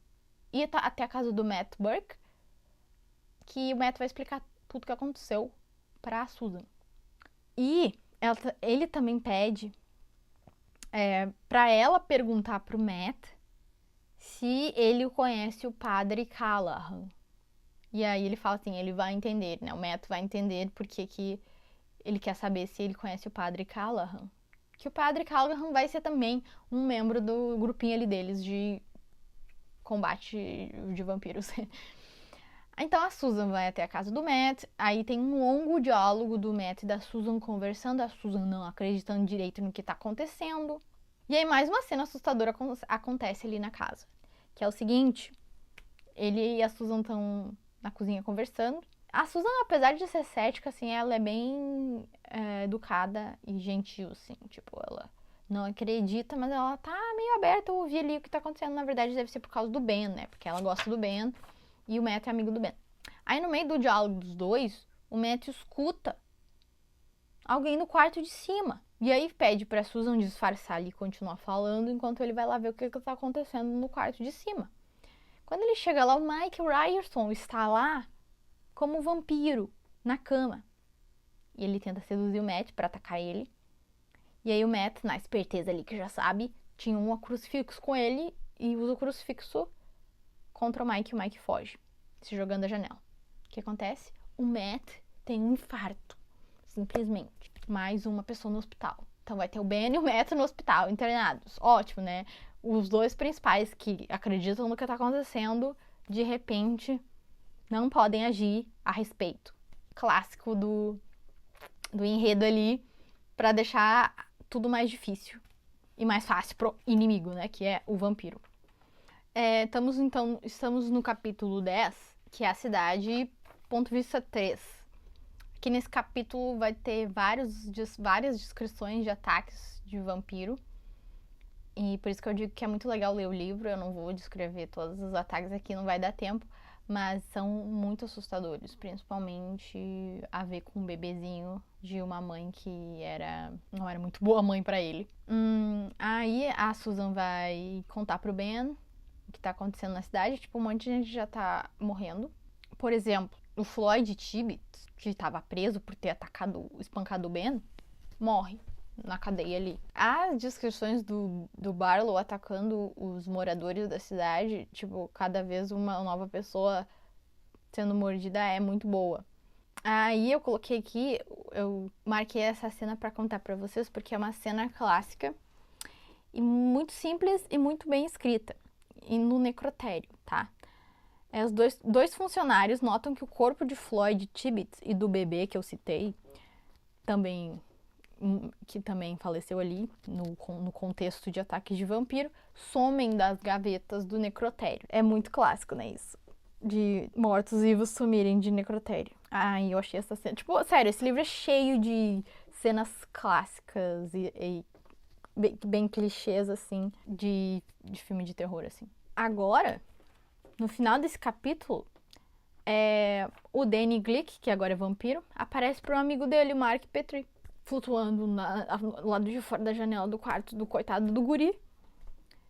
ir até a casa do Matt Burke, que o Matt vai explicar tudo o que aconteceu pra Susan. E ele também pede pra ela perguntar pro Matt se ele conhece o padre Callahan. E aí ele fala assim, ele vai entender, né? O Matt vai entender porque que ele quer saber se ele conhece o padre Callahan, que o padre Callahan vai ser também um membro do grupinho ali deles de combate de vampiros. Então a Susan vai até a casa do Matt, aí tem um longo diálogo do Matt e da Susan conversando, a Susan não acreditando direito no que tá acontecendo. E aí mais uma cena assustadora acontece ali na casa, que é o seguinte, ele e a Susan estão na cozinha conversando. A Susan, apesar de ser cética, assim, ela é bem educada e gentil, assim, tipo, ela não acredita, mas ela tá meio aberta a ouvir ali o que tá acontecendo. Na verdade, deve ser por causa do Ben, né? Porque ela gosta do Ben e o Matt é amigo do Ben. Aí, no meio do diálogo dos dois, o Matt escuta alguém no quarto de cima. E aí pede pra Susan disfarçar ali e continuar falando, enquanto ele vai lá ver o que tá acontecendo no quarto de cima. Quando ele chega lá, o Mike Ryerson está lá como vampiro, na cama. E ele tenta seduzir o Matt pra atacar ele. E aí o Matt, na esperteza ali que já sabe, tinha um crucifixo com ele e usa o crucifixo contra o Mike e o Mike foge, se jogando da janela. O que acontece? O Matt tem um infarto, simplesmente. Mais uma pessoa no hospital. Então vai ter o Ben e o Matt no hospital, internados. Ótimo, né? Os dois principais que acreditam no que tá acontecendo, de repente, não podem agir a respeito. Clássico do enredo ali, pra deixar tudo mais difícil e mais fácil pro inimigo, né? Que é o vampiro. Estamos no capítulo 10, que é a cidade, ponto de vista 3. Aqui nesse capítulo vai ter várias descrições de ataques de vampiro. E por isso que eu digo que é muito legal ler o livro. Eu não vou descrever todos os ataques aqui, não vai dar tempo. Mas são muito assustadores, principalmente a ver com um bebezinho de uma mãe que não era muito boa mãe pra ele. Aí a Susan vai contar pro Ben o que tá acontecendo na cidade. Tipo, um monte de gente já tá morrendo. Por exemplo, o Floyd Tibbets, que tava preso por ter espancado o Ben, morre na cadeia ali. As descrições do Barlow atacando os moradores da cidade, tipo, cada vez uma nova pessoa sendo mordida é muito boa. Aí eu coloquei aqui, eu marquei essa cena pra contar pra vocês, porque é uma cena clássica e muito simples e muito bem escrita. E no necrotério, tá? Os dois funcionários notam que o corpo de Floyd Tibbets e do bebê que eu citei, que também faleceu ali no contexto de ataques de vampiro, somem das gavetas do necrotério. É muito clássico, né, isso? De mortos-vivos sumirem de necrotério. Ai, eu achei essa cena... Tipo, sério, esse livro é cheio de cenas clássicas e bem clichês, assim, de filme de terror, assim. Agora, no final desse capítulo, o Danny Glick, que agora é vampiro, aparece para um amigo dele, o Mark Petrie, flutuando do lado de fora da janela do quarto do coitado do guri.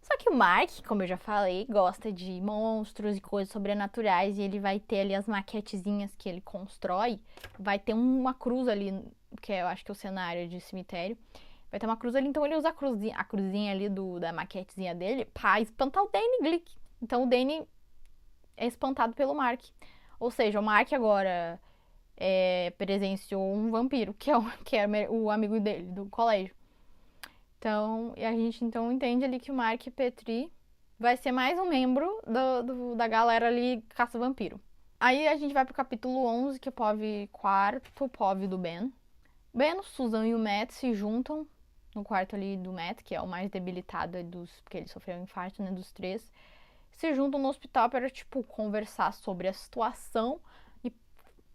Só que o Mark, como eu já falei, gosta de monstros e coisas sobrenaturais, e ele vai ter ali as maquetezinhas que ele constrói. Vai ter uma cruz ali, que eu acho que é o cenário de cemitério. Vai ter uma cruz ali, então ele usa a cruzinha ali da maquetezinha dele pra espantar o Danny Glick. Então o Danny é espantado pelo Mark. Ou seja, o Mark agora presenciou um vampiro, que é o amigo dele, do colégio. Então, a gente entende ali que o Mark Petrie vai ser mais um membro da galera ali caça-vampiro. Aí a gente vai pro capítulo 11, que é o quarto POV do Ben. Ben, Susan e o Matt se juntam no quarto ali do Matt, que é o mais debilitado porque ele sofreu um infarto, né, dos três. Se juntam no hospital para, tipo, conversar sobre a situação e,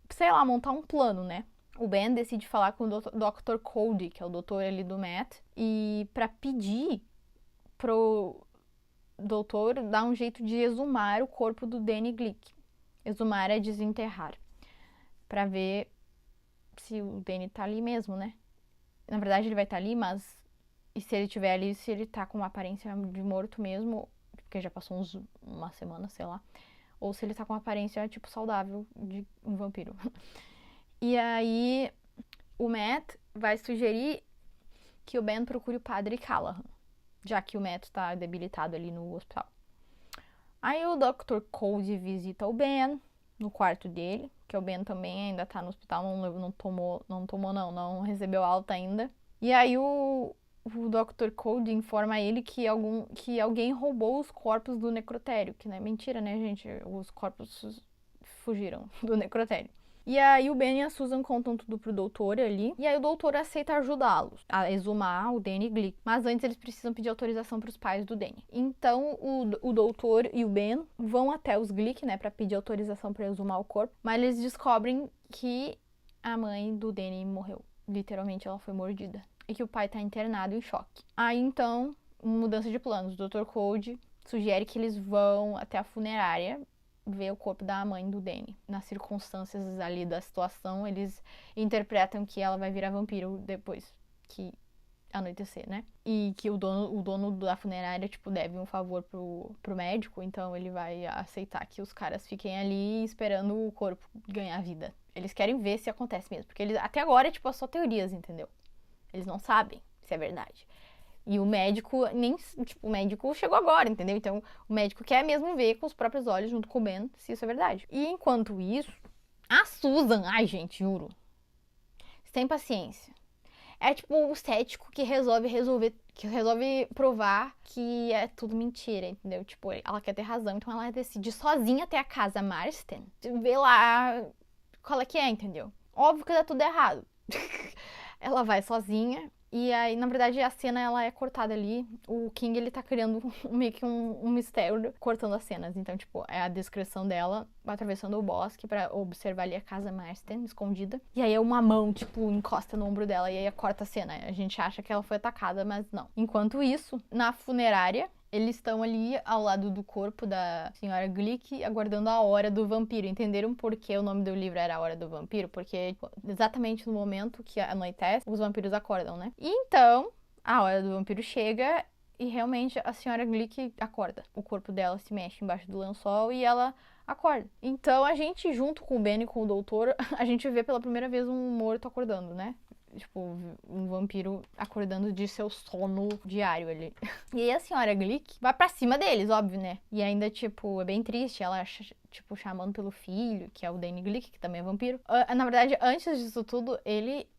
sei lá, montar um plano, né? O Ben decide falar com o Dr. Cody, que é o doutor ali do Matt, e para pedir pro doutor dar um jeito de exumar o corpo do Danny Glick. Exumar é desenterrar. Pra ver se o Danny tá ali mesmo, né? Na verdade, ele vai estar ali, mas... E se ele estiver ali, se ele tá com uma aparência de morto mesmo, porque já passou uma semana, sei lá. Ou se ele tá com uma aparência, tipo, saudável de um vampiro. E aí, o Matt vai sugerir que o Ben procure o padre Callahan, já que o Matt tá debilitado ali no hospital. Aí o Dr. Cody visita o Ben no quarto dele, que o Ben também ainda tá no hospital, não recebeu alta ainda. E aí o o Dr. Code informa ele que alguém roubou os corpos do necrotério, que não é mentira, né, gente? Os corpos fugiram do necrotério. E aí o Ben e a Susan contam tudo pro doutor ali, e aí o doutor aceita ajudá-los a exumar o Danny Glick. Mas antes eles precisam pedir autorização pros pais do Danny. Então o doutor e o Ben vão até os Glick, né, pra pedir autorização pra exumar o corpo, mas eles descobrem que a mãe do Danny morreu. Literalmente ela foi mordida. E que o pai tá internado em choque. Aí então, mudança de planos. O Dr. Code sugere que eles vão até a funerária ver o corpo da mãe do Danny. Nas circunstâncias ali da situação, eles interpretam que ela vai virar vampiro depois que anoitecer, né? E que o dono da funerária, tipo, deve um favor pro médico, então ele vai aceitar que os caras fiquem ali esperando o corpo ganhar vida. Eles querem ver se acontece mesmo, porque eles, até agora, tipo, é só teorias, entendeu? Eles não sabem se é verdade. E o médico o médico chegou agora, entendeu? Então, o médico quer mesmo ver com os próprios olhos, junto com o Ben, se isso é verdade. E enquanto isso, a Susan, ai gente, juro, sem paciência. É tipo o cético que resolve provar que é tudo mentira, entendeu? Tipo, ela quer ter razão, então ela decide sozinha até a casa Marston, ver lá qual é que é, entendeu? Óbvio que dá tudo errado. Ela vai sozinha. E aí, na verdade, a cena, ela é cortada ali. O King, ele tá criando meio que um mistério, cortando as cenas. Então, tipo, é a descrição dela atravessando o bosque pra observar ali a casa Marston, escondida. E aí, uma mão, tipo, encosta no ombro dela e aí corta a cena. A gente acha que ela foi atacada, mas não. Enquanto isso, na funerária, eles estão ali ao lado do corpo da senhora Glick, aguardando a hora do vampiro. Entenderam por que o nome do livro era A Hora do Vampiro? Porque exatamente no momento que anoitece, os vampiros acordam, né? E então, a hora do vampiro chega e realmente a senhora Glick acorda. O corpo dela se mexe embaixo do lençol e ela acorda. Então a gente, junto com o Ben e com o doutor, a gente vê pela primeira vez um morto acordando, né? Tipo, um vampiro acordando de seu sono diário ali. E aí a senhora Glick vai pra cima deles, óbvio, né? E ainda, tipo, é bem triste. Ela, tipo, chamando pelo filho, que é o Danny Glick, que também é vampiro. Na verdade, antes disso tudo,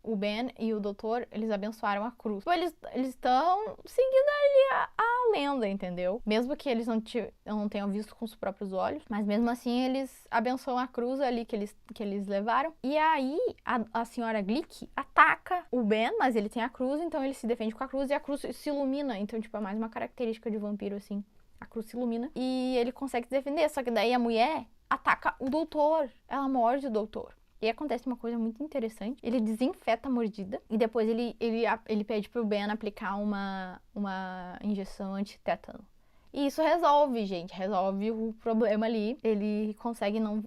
o Ben e o doutor, eles abençoaram a cruz. Tipo, eles estão seguindo ali a lenda, entendeu? Mesmo que eles não tenham visto com os próprios olhos. Mas mesmo assim, eles abençoam a cruz ali que eles levaram. E aí, a senhora Glick ataca o Ben, mas ele tem a cruz, então ele se defende com a cruz e a cruz se ilumina. Então, tipo, é mais uma característica de vampiro, assim. A cruz se ilumina e ele consegue se defender. Só que daí a mulher ataca o doutor. Ela morde o doutor. E acontece uma coisa muito interessante. Ele desinfeta a mordida e depois ele pede pro Ben aplicar uma injeção antitétano. E isso resolve, gente. Resolve o problema ali. Ele consegue não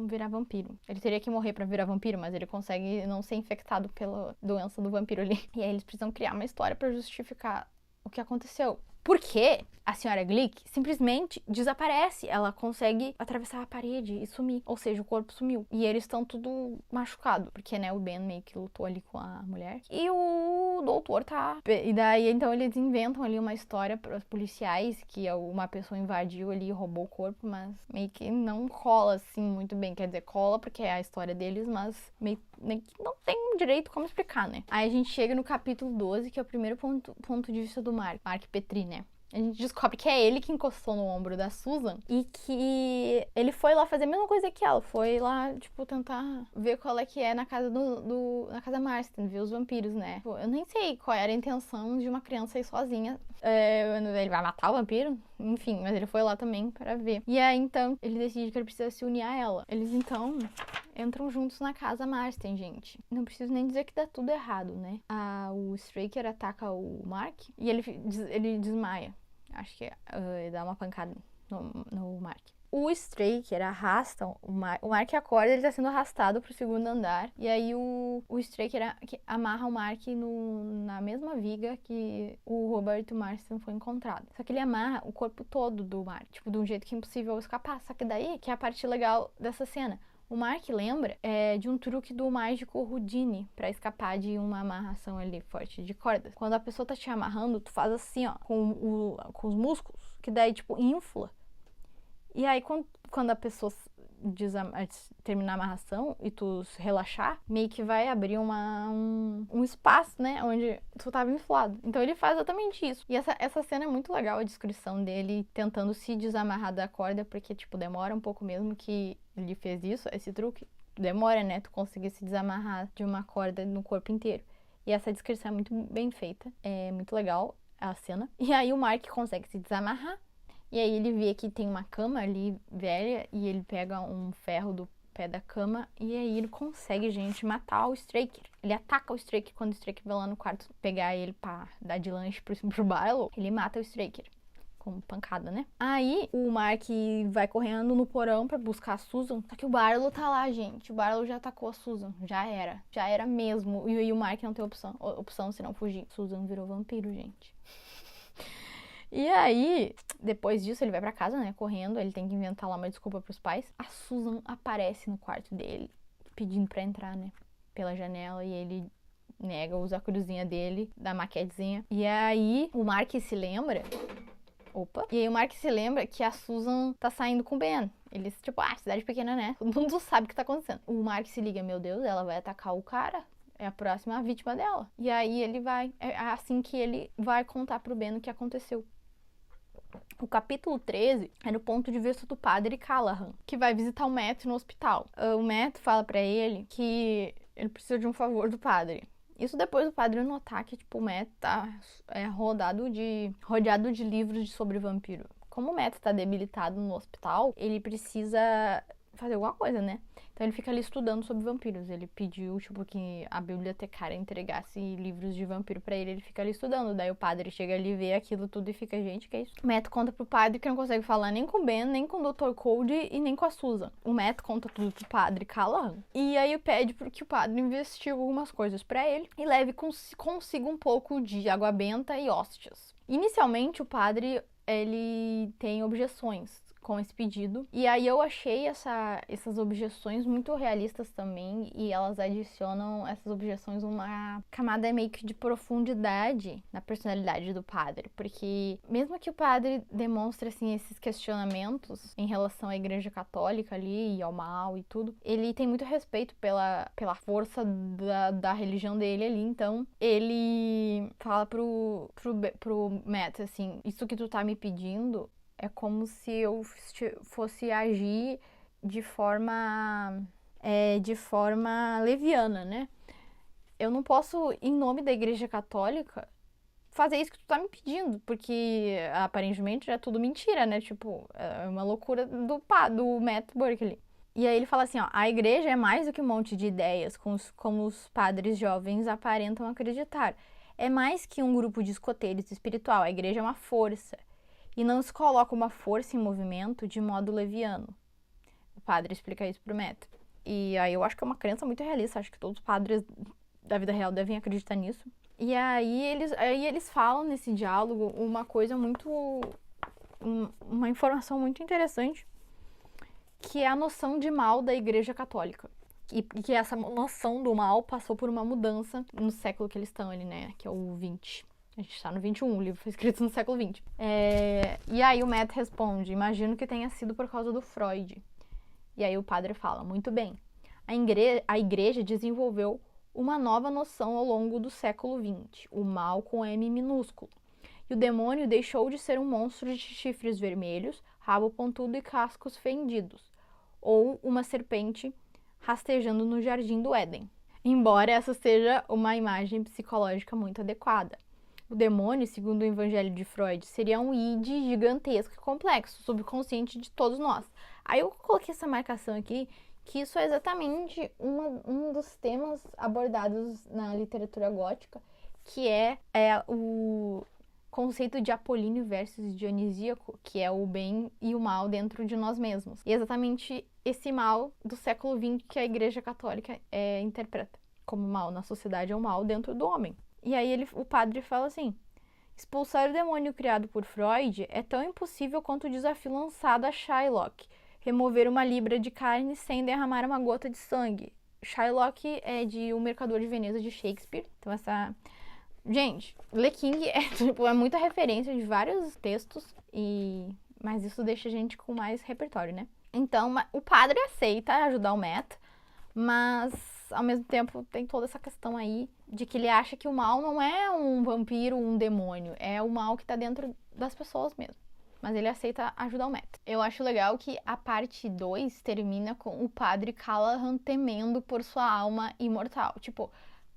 virar vampiro. Ele teria que morrer pra virar vampiro, mas ele consegue não ser infectado pela doença do vampiro ali. E aí eles precisam criar uma história pra justificar o que aconteceu. Porque a senhora Glick simplesmente desaparece. Ela consegue atravessar a parede e sumir. Ou seja, o corpo sumiu. E eles estão tudo machucados. Porque, né, o Ben meio que lutou ali com a mulher. E o doutor tá... E daí, então, eles inventam ali uma história para os policiais que uma pessoa invadiu ali e roubou o corpo. Mas meio que não cola, assim, muito bem. Quer dizer, cola porque é a história deles, mas meio que não tem direito como explicar, né? Aí a gente chega no capítulo 12, que é o primeiro ponto de vista do Mark Petrie, né? A gente descobre que é ele que encostou no ombro da Susan e que ele foi lá fazer a mesma coisa que ela. Foi lá, tipo, tentar ver qual é que é na casa na casa Marston, ver os vampiros, né? Eu nem sei qual era a intenção de uma criança ir sozinha. Ele vai matar o vampiro? Enfim, mas ele foi lá também para ver. E aí, então, ele decide que ele precisa se unir a ela. Eles, então, entram juntos na casa Marston, gente. Não preciso nem dizer que dá tudo errado, né? O Straker ataca o Mark e ele desmaia. Acho que ele dá uma pancada no Mark. O Straker arrasta o Mark acorda, ele tá sendo arrastado pro segundo andar. E aí o Straker amarra o Mark na mesma viga que o Robert Marston foi encontrado. Só que ele amarra o corpo todo do Mark, tipo, de um jeito que é impossível escapar. Só que daí que é a parte legal dessa cena. O Mark lembra de um truque do mágico Houdini pra escapar de uma amarração ali forte de cordas. Quando a pessoa tá te amarrando, tu faz assim, ó, com os músculos, que daí, tipo, infla. E aí, quando a pessoa terminar a amarração e tu relaxar, meio que vai abrir um espaço, né, onde tu tava inflado. Então ele faz exatamente isso. E essa cena é muito legal, a descrição dele tentando se desamarrar da corda, porque, tipo, demora um pouco mesmo que ele fez isso, esse truque. Demora, né, tu conseguir se desamarrar de uma corda no corpo inteiro. E essa descrição é muito bem feita, é muito legal a cena. E aí o Mark consegue se desamarrar, e aí ele vê que tem uma cama ali velha, e ele pega um ferro do pé da cama, e aí ele consegue, gente, matar o Straker. Ele ataca o Straker quando o Straker vai lá no quarto pegar ele pra dar de lanche pro Barlow. Ele mata o Straker. Com pancada, né? Aí o Mark vai correndo no porão pra buscar a Susan. Só que o Barlow tá lá, gente. O Barlow já atacou a Susan. Já era. Já era mesmo. E o Mark não tem opção se não fugir. Susan virou vampiro, gente. E aí, depois disso, ele vai pra casa, né? Correndo. Ele tem que inventar lá uma desculpa pros pais. A Susan aparece no quarto dele, pedindo pra entrar, né? Pela janela. E ele nega, usa a cruzinha dele, da maquetezinha. E aí, o Mark se lembra... E aí o Mark se lembra que a Susan tá saindo com o Ben. Eles, tipo, cidade pequena, né? Todo mundo sabe o que tá acontecendo. O Mark se liga, meu Deus, ela vai atacar o cara. É a próxima vítima dela. E aí ele vai, é assim que ele vai contar pro Ben o que aconteceu. O capítulo 13 é no ponto de vista do padre Callahan, que vai visitar o Matt no hospital. O Matt fala pra ele que ele precisa de um favor do padre. Isso depois do padre notar que, tipo, o Matt tá rodeado de livros sobre vampiro. Como o Matt tá debilitado no hospital, ele precisa fazer alguma coisa, né? Então ele fica ali estudando sobre vampiros. Ele pediu, tipo, que a bibliotecária entregasse livros de vampiro pra ele. Ele fica ali estudando. Daí o padre chega ali, vê aquilo tudo e fica, gente, que é isso? O Matt conta pro padre que não consegue falar nem com o Ben, nem com o Dr. Cody e nem com a Susan. O Matt conta tudo pro padre Callahan. E aí pede que o padre investigue algumas coisas pra ele e leve consigo um pouco de água benta e hóstias. Inicialmente, o padre, ele tem objeções com esse pedido. E aí eu achei essas objeções muito realistas também, e elas adicionam essas objeções uma camada meio que de profundidade na personalidade do padre, porque mesmo que o padre demonstre assim esses questionamentos em relação à Igreja Católica ali e ao mal e tudo, ele tem muito respeito pela força da religião dele ali. Então ele fala pro Matt assim, isso que tu tá me pedindo é como se eu fosse agir de forma leviana, né? Eu não posso, em nome da Igreja Católica, fazer isso que tu tá me pedindo, porque aparentemente é tudo mentira, né? Tipo, é uma loucura do Matt Berkeley. E aí ele fala assim, ó, a igreja é mais do que um monte de ideias, como os padres jovens aparentam acreditar. É mais que um grupo de escoteiros espiritual, a igreja é uma força. E não se coloca uma força em movimento de modo leviano. O padre explica isso pro Matt. E aí eu acho que é uma crença muito realista. Acho que todos os padres da vida real devem acreditar nisso. E aí eles falam nesse diálogo uma coisa muito... uma informação muito interessante, que é a noção de mal da Igreja Católica. E que essa noção do mal passou por uma mudança no século que eles estão ali, né? Que é o 20. A gente tá no 21, o livro foi escrito no século 20. E aí o Matt responde, imagino que tenha sido por causa do Freud. E aí o padre fala, muito bem, a igreja desenvolveu uma nova noção ao longo do século 20, o mal com M minúsculo. E o demônio deixou de ser um monstro de chifres vermelhos, rabo pontudo e cascos fendidos, ou uma serpente rastejando no jardim do Éden. Embora essa seja uma imagem psicológica muito adequada. O demônio, segundo o evangelho de Freud, seria um id gigantesco e complexo, subconsciente de todos nós. Aí eu coloquei essa marcação aqui, que isso é exatamente um dos temas abordados na literatura gótica, que é o conceito de Apolíneo versus Dionisíaco, que é o bem e o mal dentro de nós mesmos. E é exatamente esse mal do século XX que a Igreja Católica interpreta como mal na sociedade, é o mal dentro do homem. E aí o padre fala assim, expulsar o demônio criado por Freud é tão impossível quanto o desafio lançado a Shylock, remover uma libra de carne sem derramar uma gota de sangue. Shylock é de O Mercador de Veneza de Shakespeare. Então gente, Le King é muita referência de vários textos, mas isso deixa a gente com mais repertório, né? Então, o padre aceita ajudar o Matt, mas ao mesmo tempo tem toda essa questão aí de que ele acha que o mal não é um vampiro, um demônio, é o mal que tá dentro das pessoas mesmo. Mas ele aceita ajudar o Matt. Eu acho legal que a parte 2 termina com o padre Callahan temendo por sua alma imortal. Tipo,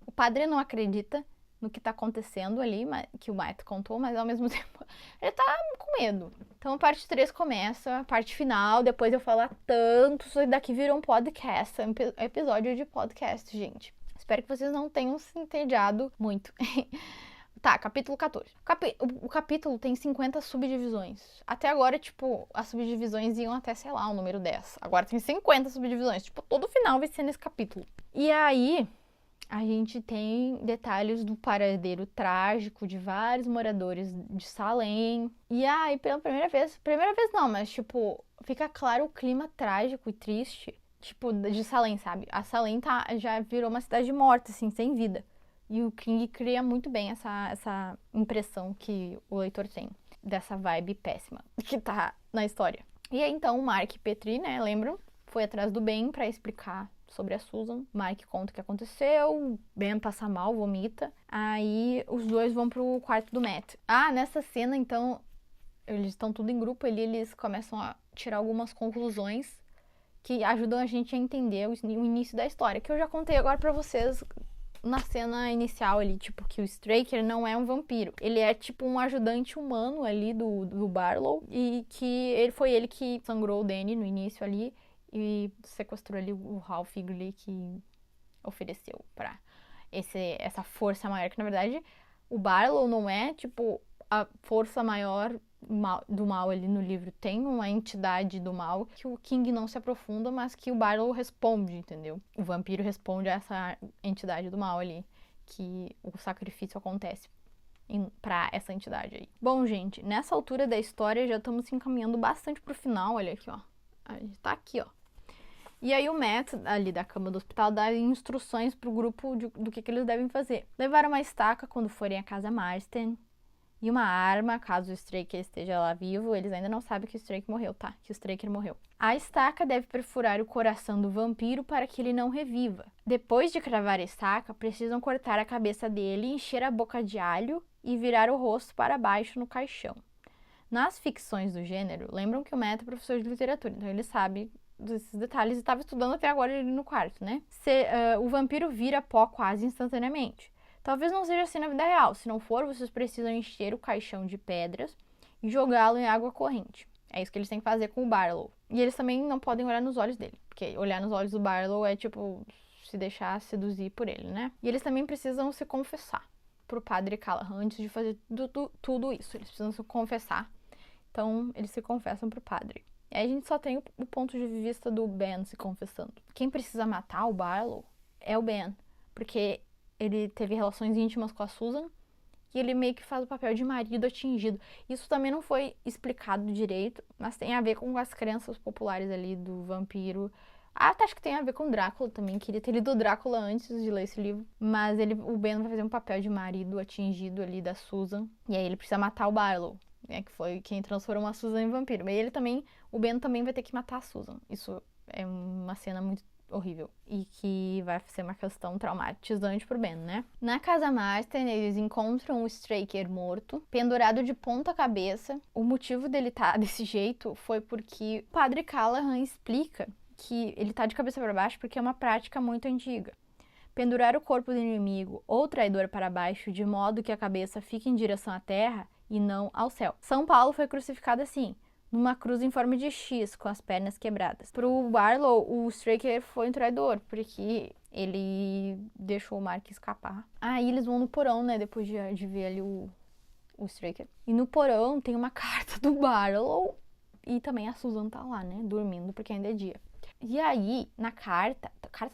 o padre não acredita no que tá acontecendo ali, que o Matt contou, mas ao mesmo tempo ele tá com medo. Então a parte 3 começa, a parte final, depois eu falar tanto, isso daqui virou um podcast, um episódio de podcast, gente. Espero que vocês não tenham se entediado muito. Tá, capítulo 14. O capítulo tem 50 subdivisões. Até agora, tipo, as subdivisões iam até, sei lá, o número 10. Agora tem 50 subdivisões. Tipo, todo final vai ser nesse capítulo. E aí, a gente tem detalhes do paradeiro trágico de vários moradores de Salem. E aí, pela primeira vez não, mas tipo, fica claro o clima trágico e triste, tipo, de Salem, sabe? A Salem já virou uma cidade morta, assim, sem vida. E o King cria muito bem essa impressão que o leitor tem dessa vibe péssima que tá na história. E aí, então, o Mark e Petri, né, lembram? Foi atrás do Ben pra explicar sobre a Susan. Mike conta o que aconteceu, Ben passa mal, vomita. Aí os dois vão pro quarto do Matt. Ah, nessa cena, então, eles estão tudo em grupo, eles começam a tirar algumas conclusões que ajudam a gente a entender o início da história, que eu já contei agora pra vocês na cena inicial ali, tipo, que o Straker não é um vampiro. Ele é tipo um ajudante humano ali do Barlow, e que foi ele que sangrou o Danny no início ali, e sequestrou ali o Ralph Higley, que ofereceu pra essa força maior, que na verdade o Barlow não é tipo a força maior do mal ali no livro. Tem uma entidade do mal que o King não se aprofunda, mas que o Barlow responde, entendeu? O vampiro responde a essa entidade do mal ali, que o sacrifício acontece pra essa entidade aí. Bom, gente, nessa altura da história já estamos se encaminhando bastante pro final, olha aqui, ó. A gente tá aqui, ó. E aí o Matt, ali da cama do hospital, dá instruções pro grupo do que eles devem fazer. Levar uma estaca quando forem à casa Marston. E uma arma, caso o Straker esteja lá vivo. Eles ainda não sabem que o Straker morreu, tá? Que o Straker morreu. A estaca deve perfurar o coração do vampiro para que ele não reviva. Depois de cravar a estaca, precisam cortar a cabeça dele, encher a boca de alho e virar o rosto para baixo no caixão. Nas ficções do gênero, lembram que o Matt é professor de literatura, então ele sabe desses detalhes e estava estudando até agora ali no quarto, né? O vampiro vira pó quase instantaneamente. Talvez não seja assim na vida real. Se não for, vocês precisam encher o caixão de pedras e jogá-lo em água corrente. É isso que eles têm que fazer com o Barlow. E eles também não podem olhar nos olhos dele, porque olhar nos olhos do Barlow é tipo se deixar seduzir por ele, né? E eles também precisam se confessar pro padre Callahan antes de fazer tudo isso. Eles precisam se confessar. Então, eles se confessam pro padre. E aí a gente só tem o ponto de vista do Ben se confessando. Quem precisa matar o Barlow é o Ben, porque ele teve relações íntimas com a Susan e ele meio que faz o papel de marido atingido. Isso também não foi explicado direito, mas tem a ver com as crenças populares ali do vampiro. Até acho que tem a ver com Drácula também. Queria ter lido Drácula antes de ler esse livro. Mas o Ben vai fazer um papel de marido atingido ali da Susan. E aí ele precisa matar o Barlow, né, que foi quem transformou a Susan em vampiro. Mas o Ben também vai ter que matar a Susan. Isso é uma cena muito horrível. E que vai ser uma questão traumatizante pro Ben, né? Na casa Marston, eles encontram o Straker morto, pendurado de ponta cabeça. O motivo dele estar desse jeito foi porque o padre Callahan explica que ele tá de cabeça para baixo porque é uma prática muito antiga. Pendurar o corpo do inimigo ou traidor para baixo de modo que a cabeça fique em direção à terra e não ao céu. São Paulo foi crucificado assim, numa cruz em forma de X, com as pernas quebradas. Pro Barlow, o Straker foi um traidor, porque ele deixou o Mark escapar. Aí eles vão no porão, né, depois de ver ali o Straker. E no porão tem uma carta do Barlow, e também a Susan tá lá, né, dormindo, porque ainda é dia. E aí, na carta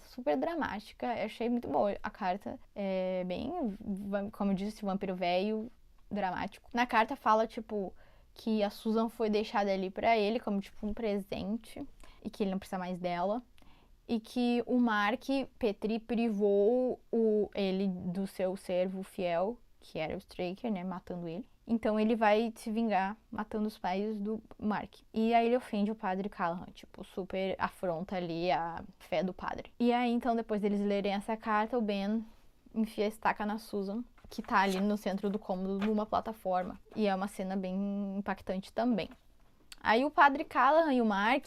super dramática, eu achei muito boa. A carta é bem, como eu disse, vampiro velho, dramático. Na carta fala, tipo, que a Susan foi deixada ali pra ele como, tipo, um presente e que ele não precisa mais dela. E que o Mark Petri privou ele do seu servo fiel, que era o Straker, né, matando ele. Então ele vai se vingar matando os pais do Mark. E aí ele ofende o padre Callahan, tipo, super afronta ali a fé do padre. E aí então depois deles lerem essa carta, o Ben enfia a estaca na Susan, que tá ali no centro do cômodo numa plataforma. E é uma cena bem impactante também. Aí o padre Callahan e o Mark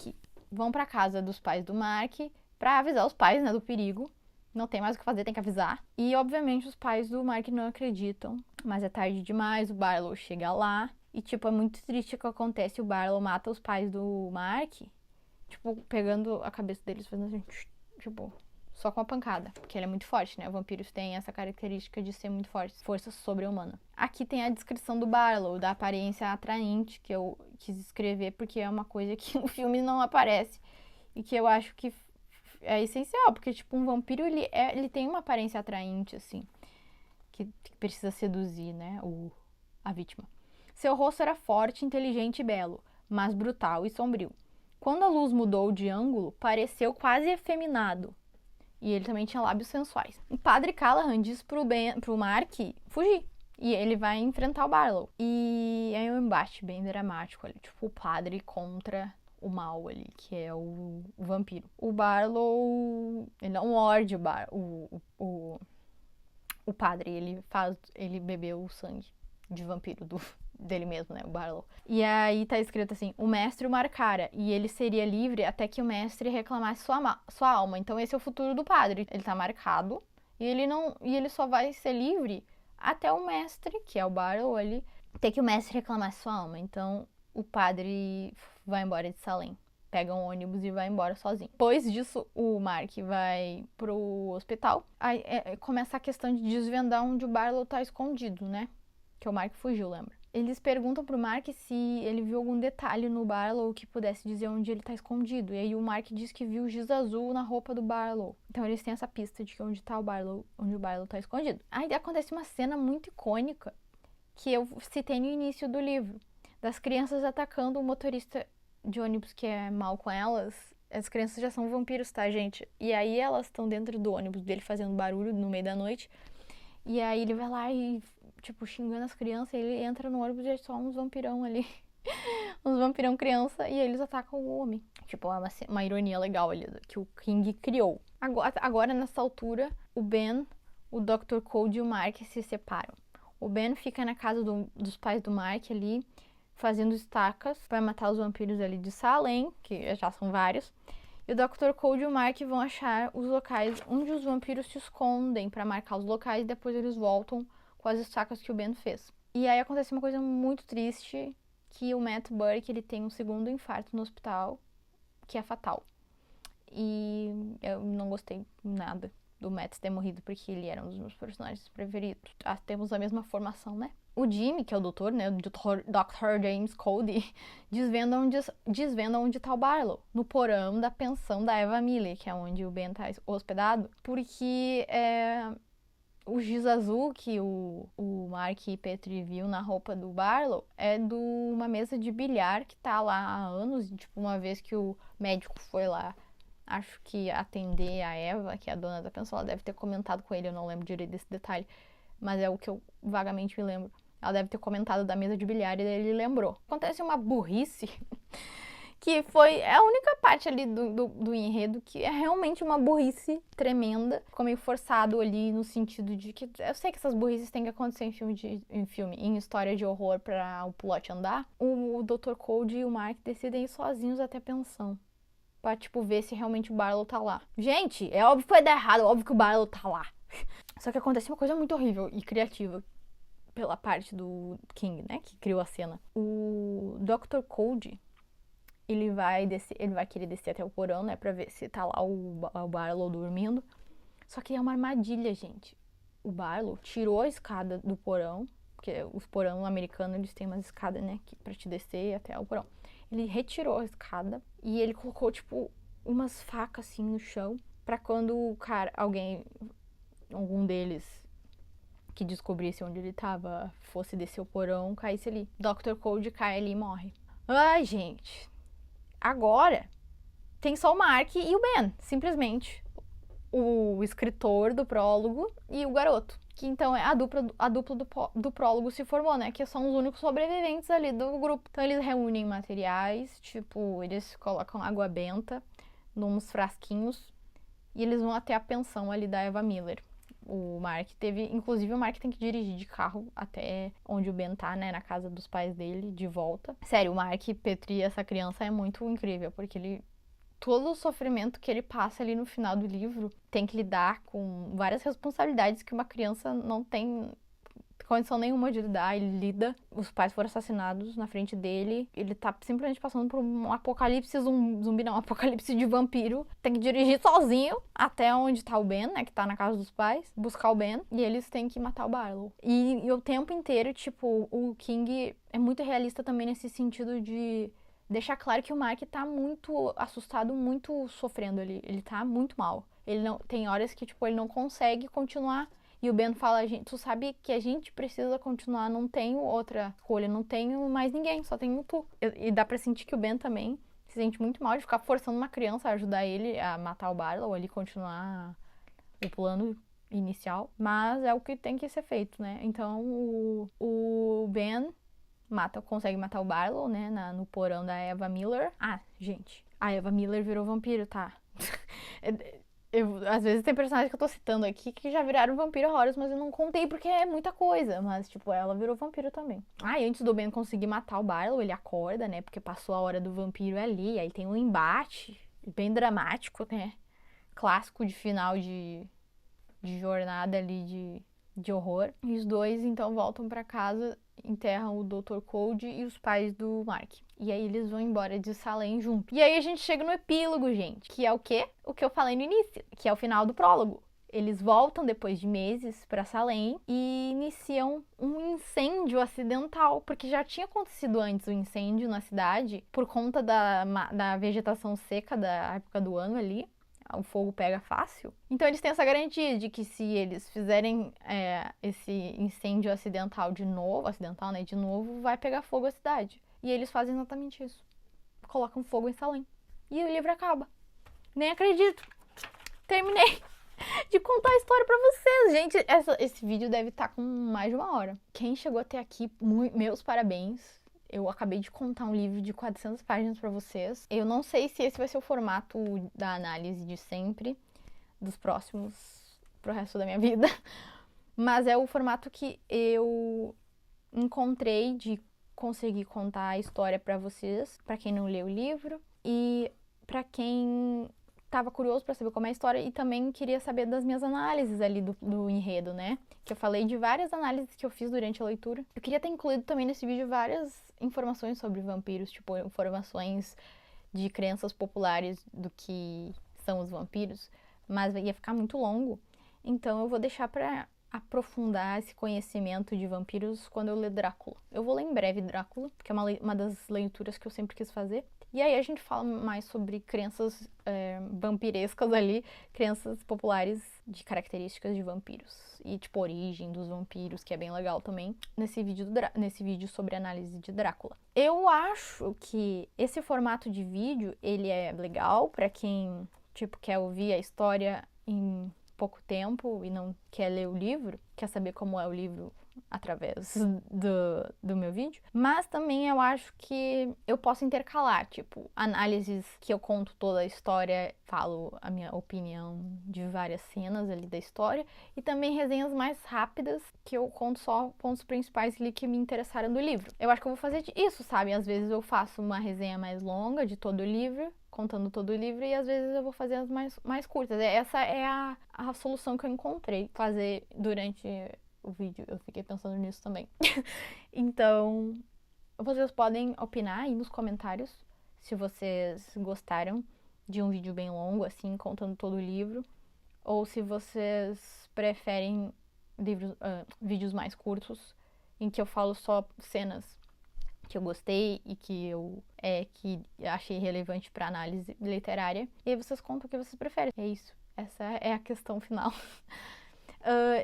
vão pra casa dos pais do Mark pra avisar os pais, né, do perigo. Não tem mais o que fazer, tem que avisar. E, obviamente, os pais do Mark não acreditam. Mas é tarde demais, o Barlow chega lá. E, tipo, é muito triste o que acontece. O Barlow mata os pais do Mark, tipo, pegando a cabeça deles, fazendo assim, tipo, só com a pancada. Porque ele é muito forte, né? Vampiros têm essa característica de ser muito fortes, força sobre-humana. Aqui tem a descrição do Barlow, da aparência atraente, que eu quis escrever, porque é uma coisa que no filme não aparece. E que eu acho que é essencial, porque, tipo, um vampiro, ele tem uma aparência atraente, assim, que precisa seduzir, né, a vítima. Seu rosto era forte, inteligente e belo, mas brutal e sombrio. Quando a luz mudou de ângulo, pareceu quase efeminado. E ele também tinha lábios sensuais. O padre Callahan diz pro Mark fugir. E ele vai enfrentar o Barlow. E aí é um embate bem dramático ali, tipo, o padre contra o mal ali, que é o vampiro. O Barlow, ele não morde o padre, ele bebeu o sangue de vampiro dele mesmo, né, o Barlow. E aí tá escrito assim, o mestre o marcara, e ele seria livre até que o mestre reclamasse sua alma. Então esse é o futuro do padre, ele tá marcado, e ele só vai ser livre até o mestre, que é o Barlow ali, até que o mestre reclamasse sua alma. Então o padre vai embora de Salem, pega um ônibus e vai embora sozinho. Depois disso, o Mark vai pro hospital. Aí começa a questão de desvendar onde o Barlow tá escondido, né? Que o Mark fugiu, lembra? Eles perguntam pro Mark se ele viu algum detalhe no Barlow que pudesse dizer onde ele tá escondido. E aí o Mark diz que viu giz azul na roupa do Barlow. Então eles têm essa pista de que onde o Barlow tá escondido. Aí acontece uma cena muito icônica que eu citei no início do livro, das crianças atacando o motorista de ônibus que é mal com elas. As crianças já são vampiros, tá, gente? E aí elas estão dentro do ônibus dele fazendo barulho no meio da noite. E aí ele vai lá e, tipo, xingando as crianças. E ele entra no ônibus e é só uns vampirão ali. Uns vampirão criança. E eles atacam o homem. Tipo, é uma ironia legal ali que o King criou. Agora, nessa altura, o Ben, o Dr. Code e o Mark se separam. O Ben fica na casa dos pais do Mark ali, fazendo estacas para matar os vampiros ali de Salem, que já são vários. E o Dr. Code e o Mark vão achar os locais onde os vampiros se escondem para marcar os locais e depois eles voltam com as estacas que o Ben fez. E aí acontece uma coisa muito triste, que o Matt Burke, ele tem um segundo infarto no hospital, que é fatal. E eu não gostei nada do Matt ter morrido, porque ele era um dos meus personagens preferidos. Temos a mesma formação, né? O Jimmy, que é o doutor, né? O Dr. James Cody, desvenda onde tá o Barlow. No porão da pensão da Eva Miller, que é onde o Ben tá hospedado. Porque o giz azul que o Mark e Petri viu na roupa do Barlow é de uma mesa de bilhar que tá lá há anos. Tipo, uma vez que o médico foi lá, acho que atender a Eva, que é a dona da pensão, ela deve ter comentado com ele, eu não lembro direito desse detalhe, mas é o que eu vagamente me lembro. Ela deve ter comentado da mesa de bilhar e ele lembrou. Acontece uma burrice que foi a única parte ali do enredo que é realmente uma burrice tremenda. Ficou meio forçado ali no sentido de que eu sei que essas burrices têm que acontecer em história de horror para o plot andar. O Dr. Code e o Mark decidem ir sozinhos até a pensão. Pra, tipo, ver se realmente o Barlow tá lá. Gente, é óbvio que vai dar errado, é óbvio que o Barlow tá lá. Só que acontece uma coisa muito horrível e criativa pela parte do King, né, que criou a cena. O Dr. Code, ele vai querer descer até o porão, né, pra ver se tá lá o Barlow dormindo. Só que é uma armadilha, gente. O Barlow tirou a escada do porão, porque os porão americanos, eles têm umas escadas, né, pra te descer até o porão. Ele retirou a escada e ele colocou, tipo, umas facas, assim, no chão, pra quando algum deles que descobrisse onde ele tava, fosse descer o porão, caísse ali. Dr. Code cai ali e morre. Ai, gente. Agora, tem só o Mark e o Ben, simplesmente. O escritor do prólogo e o garoto, que então é a dupla do prólogo se formou, né? Que são os únicos sobreviventes ali do grupo. Então eles reúnem materiais, tipo, eles colocam água benta nos frasquinhos e eles vão até a pensão ali da Eva Miller. Inclusive o Mark tem que dirigir de carro até onde o Ben tá, né, na casa dos pais dele, de volta. Sério, o Mark Petrie, essa criança, é muito incrível, porque todo o sofrimento que ele passa ali no final do livro tem que lidar com várias responsabilidades que uma criança não tem condição nenhuma de lidar. Ele lida, os pais foram assassinados na frente dele, ele tá simplesmente passando por um apocalipse um apocalipse de vampiro, tem que dirigir sozinho até onde tá o Ben, né, que tá na casa dos pais, buscar o Ben, e eles têm que matar o Barlow. E o tempo inteiro, tipo, o King é muito realista também nesse sentido de deixar claro que o Mark tá muito assustado, muito sofrendo ali, ele tá muito mal. Ele não, tem horas que, tipo, ele não consegue continuar. E o Ben fala, tu sabe que a gente precisa continuar, não tenho outra escolha, não tenho mais ninguém, só tenho tu. E dá pra sentir que o Ben também se sente muito mal de ficar forçando uma criança a ajudar ele a matar o Barlow, ali continuar o plano inicial. Mas é o que tem que ser feito, né? Então o Ben consegue matar o Barlow, né, no porão da Eva Miller. Ah, gente, a Eva Miller virou vampiro, tá? Às vezes tem personagens que eu tô citando aqui que já viraram vampiro horrores, mas eu não contei porque é muita coisa. Mas, tipo, ela virou vampiro também. E antes do Ben conseguir matar o Barlow, ele acorda, né? Porque passou a hora do vampiro ali. Aí tem um embate bem dramático, né? Clássico de final de jornada ali de horror. E os dois, então, voltam pra casa, enterram o Dr. Cold e os pais do Mark. E aí eles vão embora de Salem junto. E aí a gente chega no epílogo, gente, que é o quê? O que eu falei no início, que é o final do prólogo. Eles voltam depois de meses pra Salem e iniciam um incêndio acidental, porque já tinha acontecido antes um incêndio na cidade por conta da vegetação seca da época do ano ali. O fogo pega fácil. Então eles têm essa garantia de que se eles fizerem esse incêndio acidental, né, de novo, vai pegar fogo a cidade. E eles fazem exatamente isso. Colocam fogo em Salem. E o livro acaba. Nem acredito. Terminei de contar a história pra vocês. Gente, esse vídeo deve estar com mais de 1 hora. Quem chegou até aqui, meus parabéns. Eu acabei de contar um livro de 400 páginas pra vocês. Eu não sei se esse vai ser o formato da análise de sempre, dos próximos, pro resto da minha vida. Mas é o formato que eu encontrei de conseguir contar a história pra vocês, pra quem não leu o livro e pra quem tava curioso pra saber como é a história e também queria saber das minhas análises ali do enredo, né? Que eu falei de várias análises que eu fiz durante a leitura. Eu queria ter incluído também nesse vídeo várias informações sobre vampiros, tipo informações de crenças populares do que são os vampiros, mas ia ficar muito longo. Então eu vou deixar pra aprofundar esse conhecimento de vampiros quando eu ler Drácula. Eu vou ler em breve Drácula, que é uma das leituras que eu sempre quis fazer. E aí a gente fala mais sobre crenças vampirescas ali, crenças populares de características de vampiros. E tipo, origem dos vampiros, que é bem legal também, nesse vídeo sobre análise de Drácula. Eu acho que esse formato de vídeo, ele é legal pra quem, tipo, quer ouvir a história em pouco tempo e não quer ler o livro, quer saber como é o livro através do meu vídeo, mas também eu acho que eu posso intercalar, tipo, análises que eu conto toda a história, falo a minha opinião de várias cenas ali da história, e também resenhas mais rápidas, que eu conto só pontos principais ali que me interessaram do livro. Eu acho que eu vou fazer isso, sabe? Às vezes eu faço uma resenha mais longa de todo o livro, contando todo o livro, e às vezes eu vou fazer as mais curtas. Essa é a solução que eu encontrei, fazer durante o vídeo. Eu fiquei pensando nisso também. Então, vocês podem opinar aí nos comentários se vocês gostaram de um vídeo bem longo, assim, contando todo o livro, ou se vocês preferem vídeos mais curtos, em que eu falo só cenas que eu gostei e que que achei relevante para análise literária. E aí vocês contam o que vocês preferem. É isso. Essa é a questão final.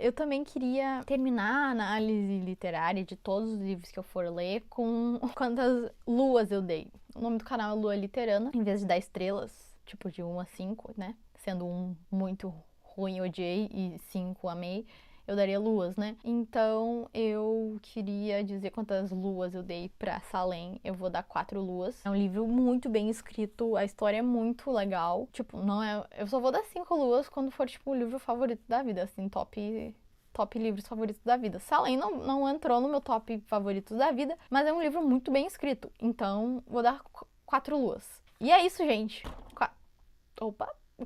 Eu também queria terminar a análise literária de todos os livros que eu for ler com quantas luas eu dei. O nome do canal é Lua Literana, em vez de dar estrelas, tipo de 1 a 5, né? Sendo 1 muito ruim, odiei, e 5 amei. eu daria luas, né? Então eu queria dizer quantas luas eu dei pra Salem. Eu vou dar 4 luas. É um livro muito bem escrito, a história é muito legal. Tipo, não é. Eu só vou dar 5 luas quando for, tipo, o livro favorito da vida, assim, top livros favoritos da vida. Salem não entrou no meu top favoritos da vida, mas é um livro muito bem escrito. Então, vou dar 4 luas. E é isso, gente.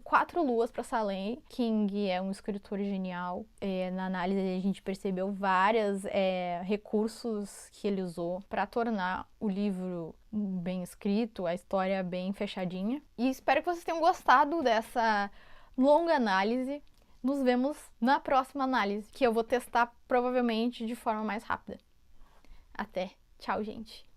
4 luas para Salem. King é um escritor genial. Na análise a gente percebeu vários recursos que ele usou para tornar o livro bem escrito, a história bem fechadinha. E espero que vocês tenham gostado dessa longa análise. Nos vemos na próxima análise, que eu vou testar provavelmente de forma mais rápida. Até. Tchau, gente.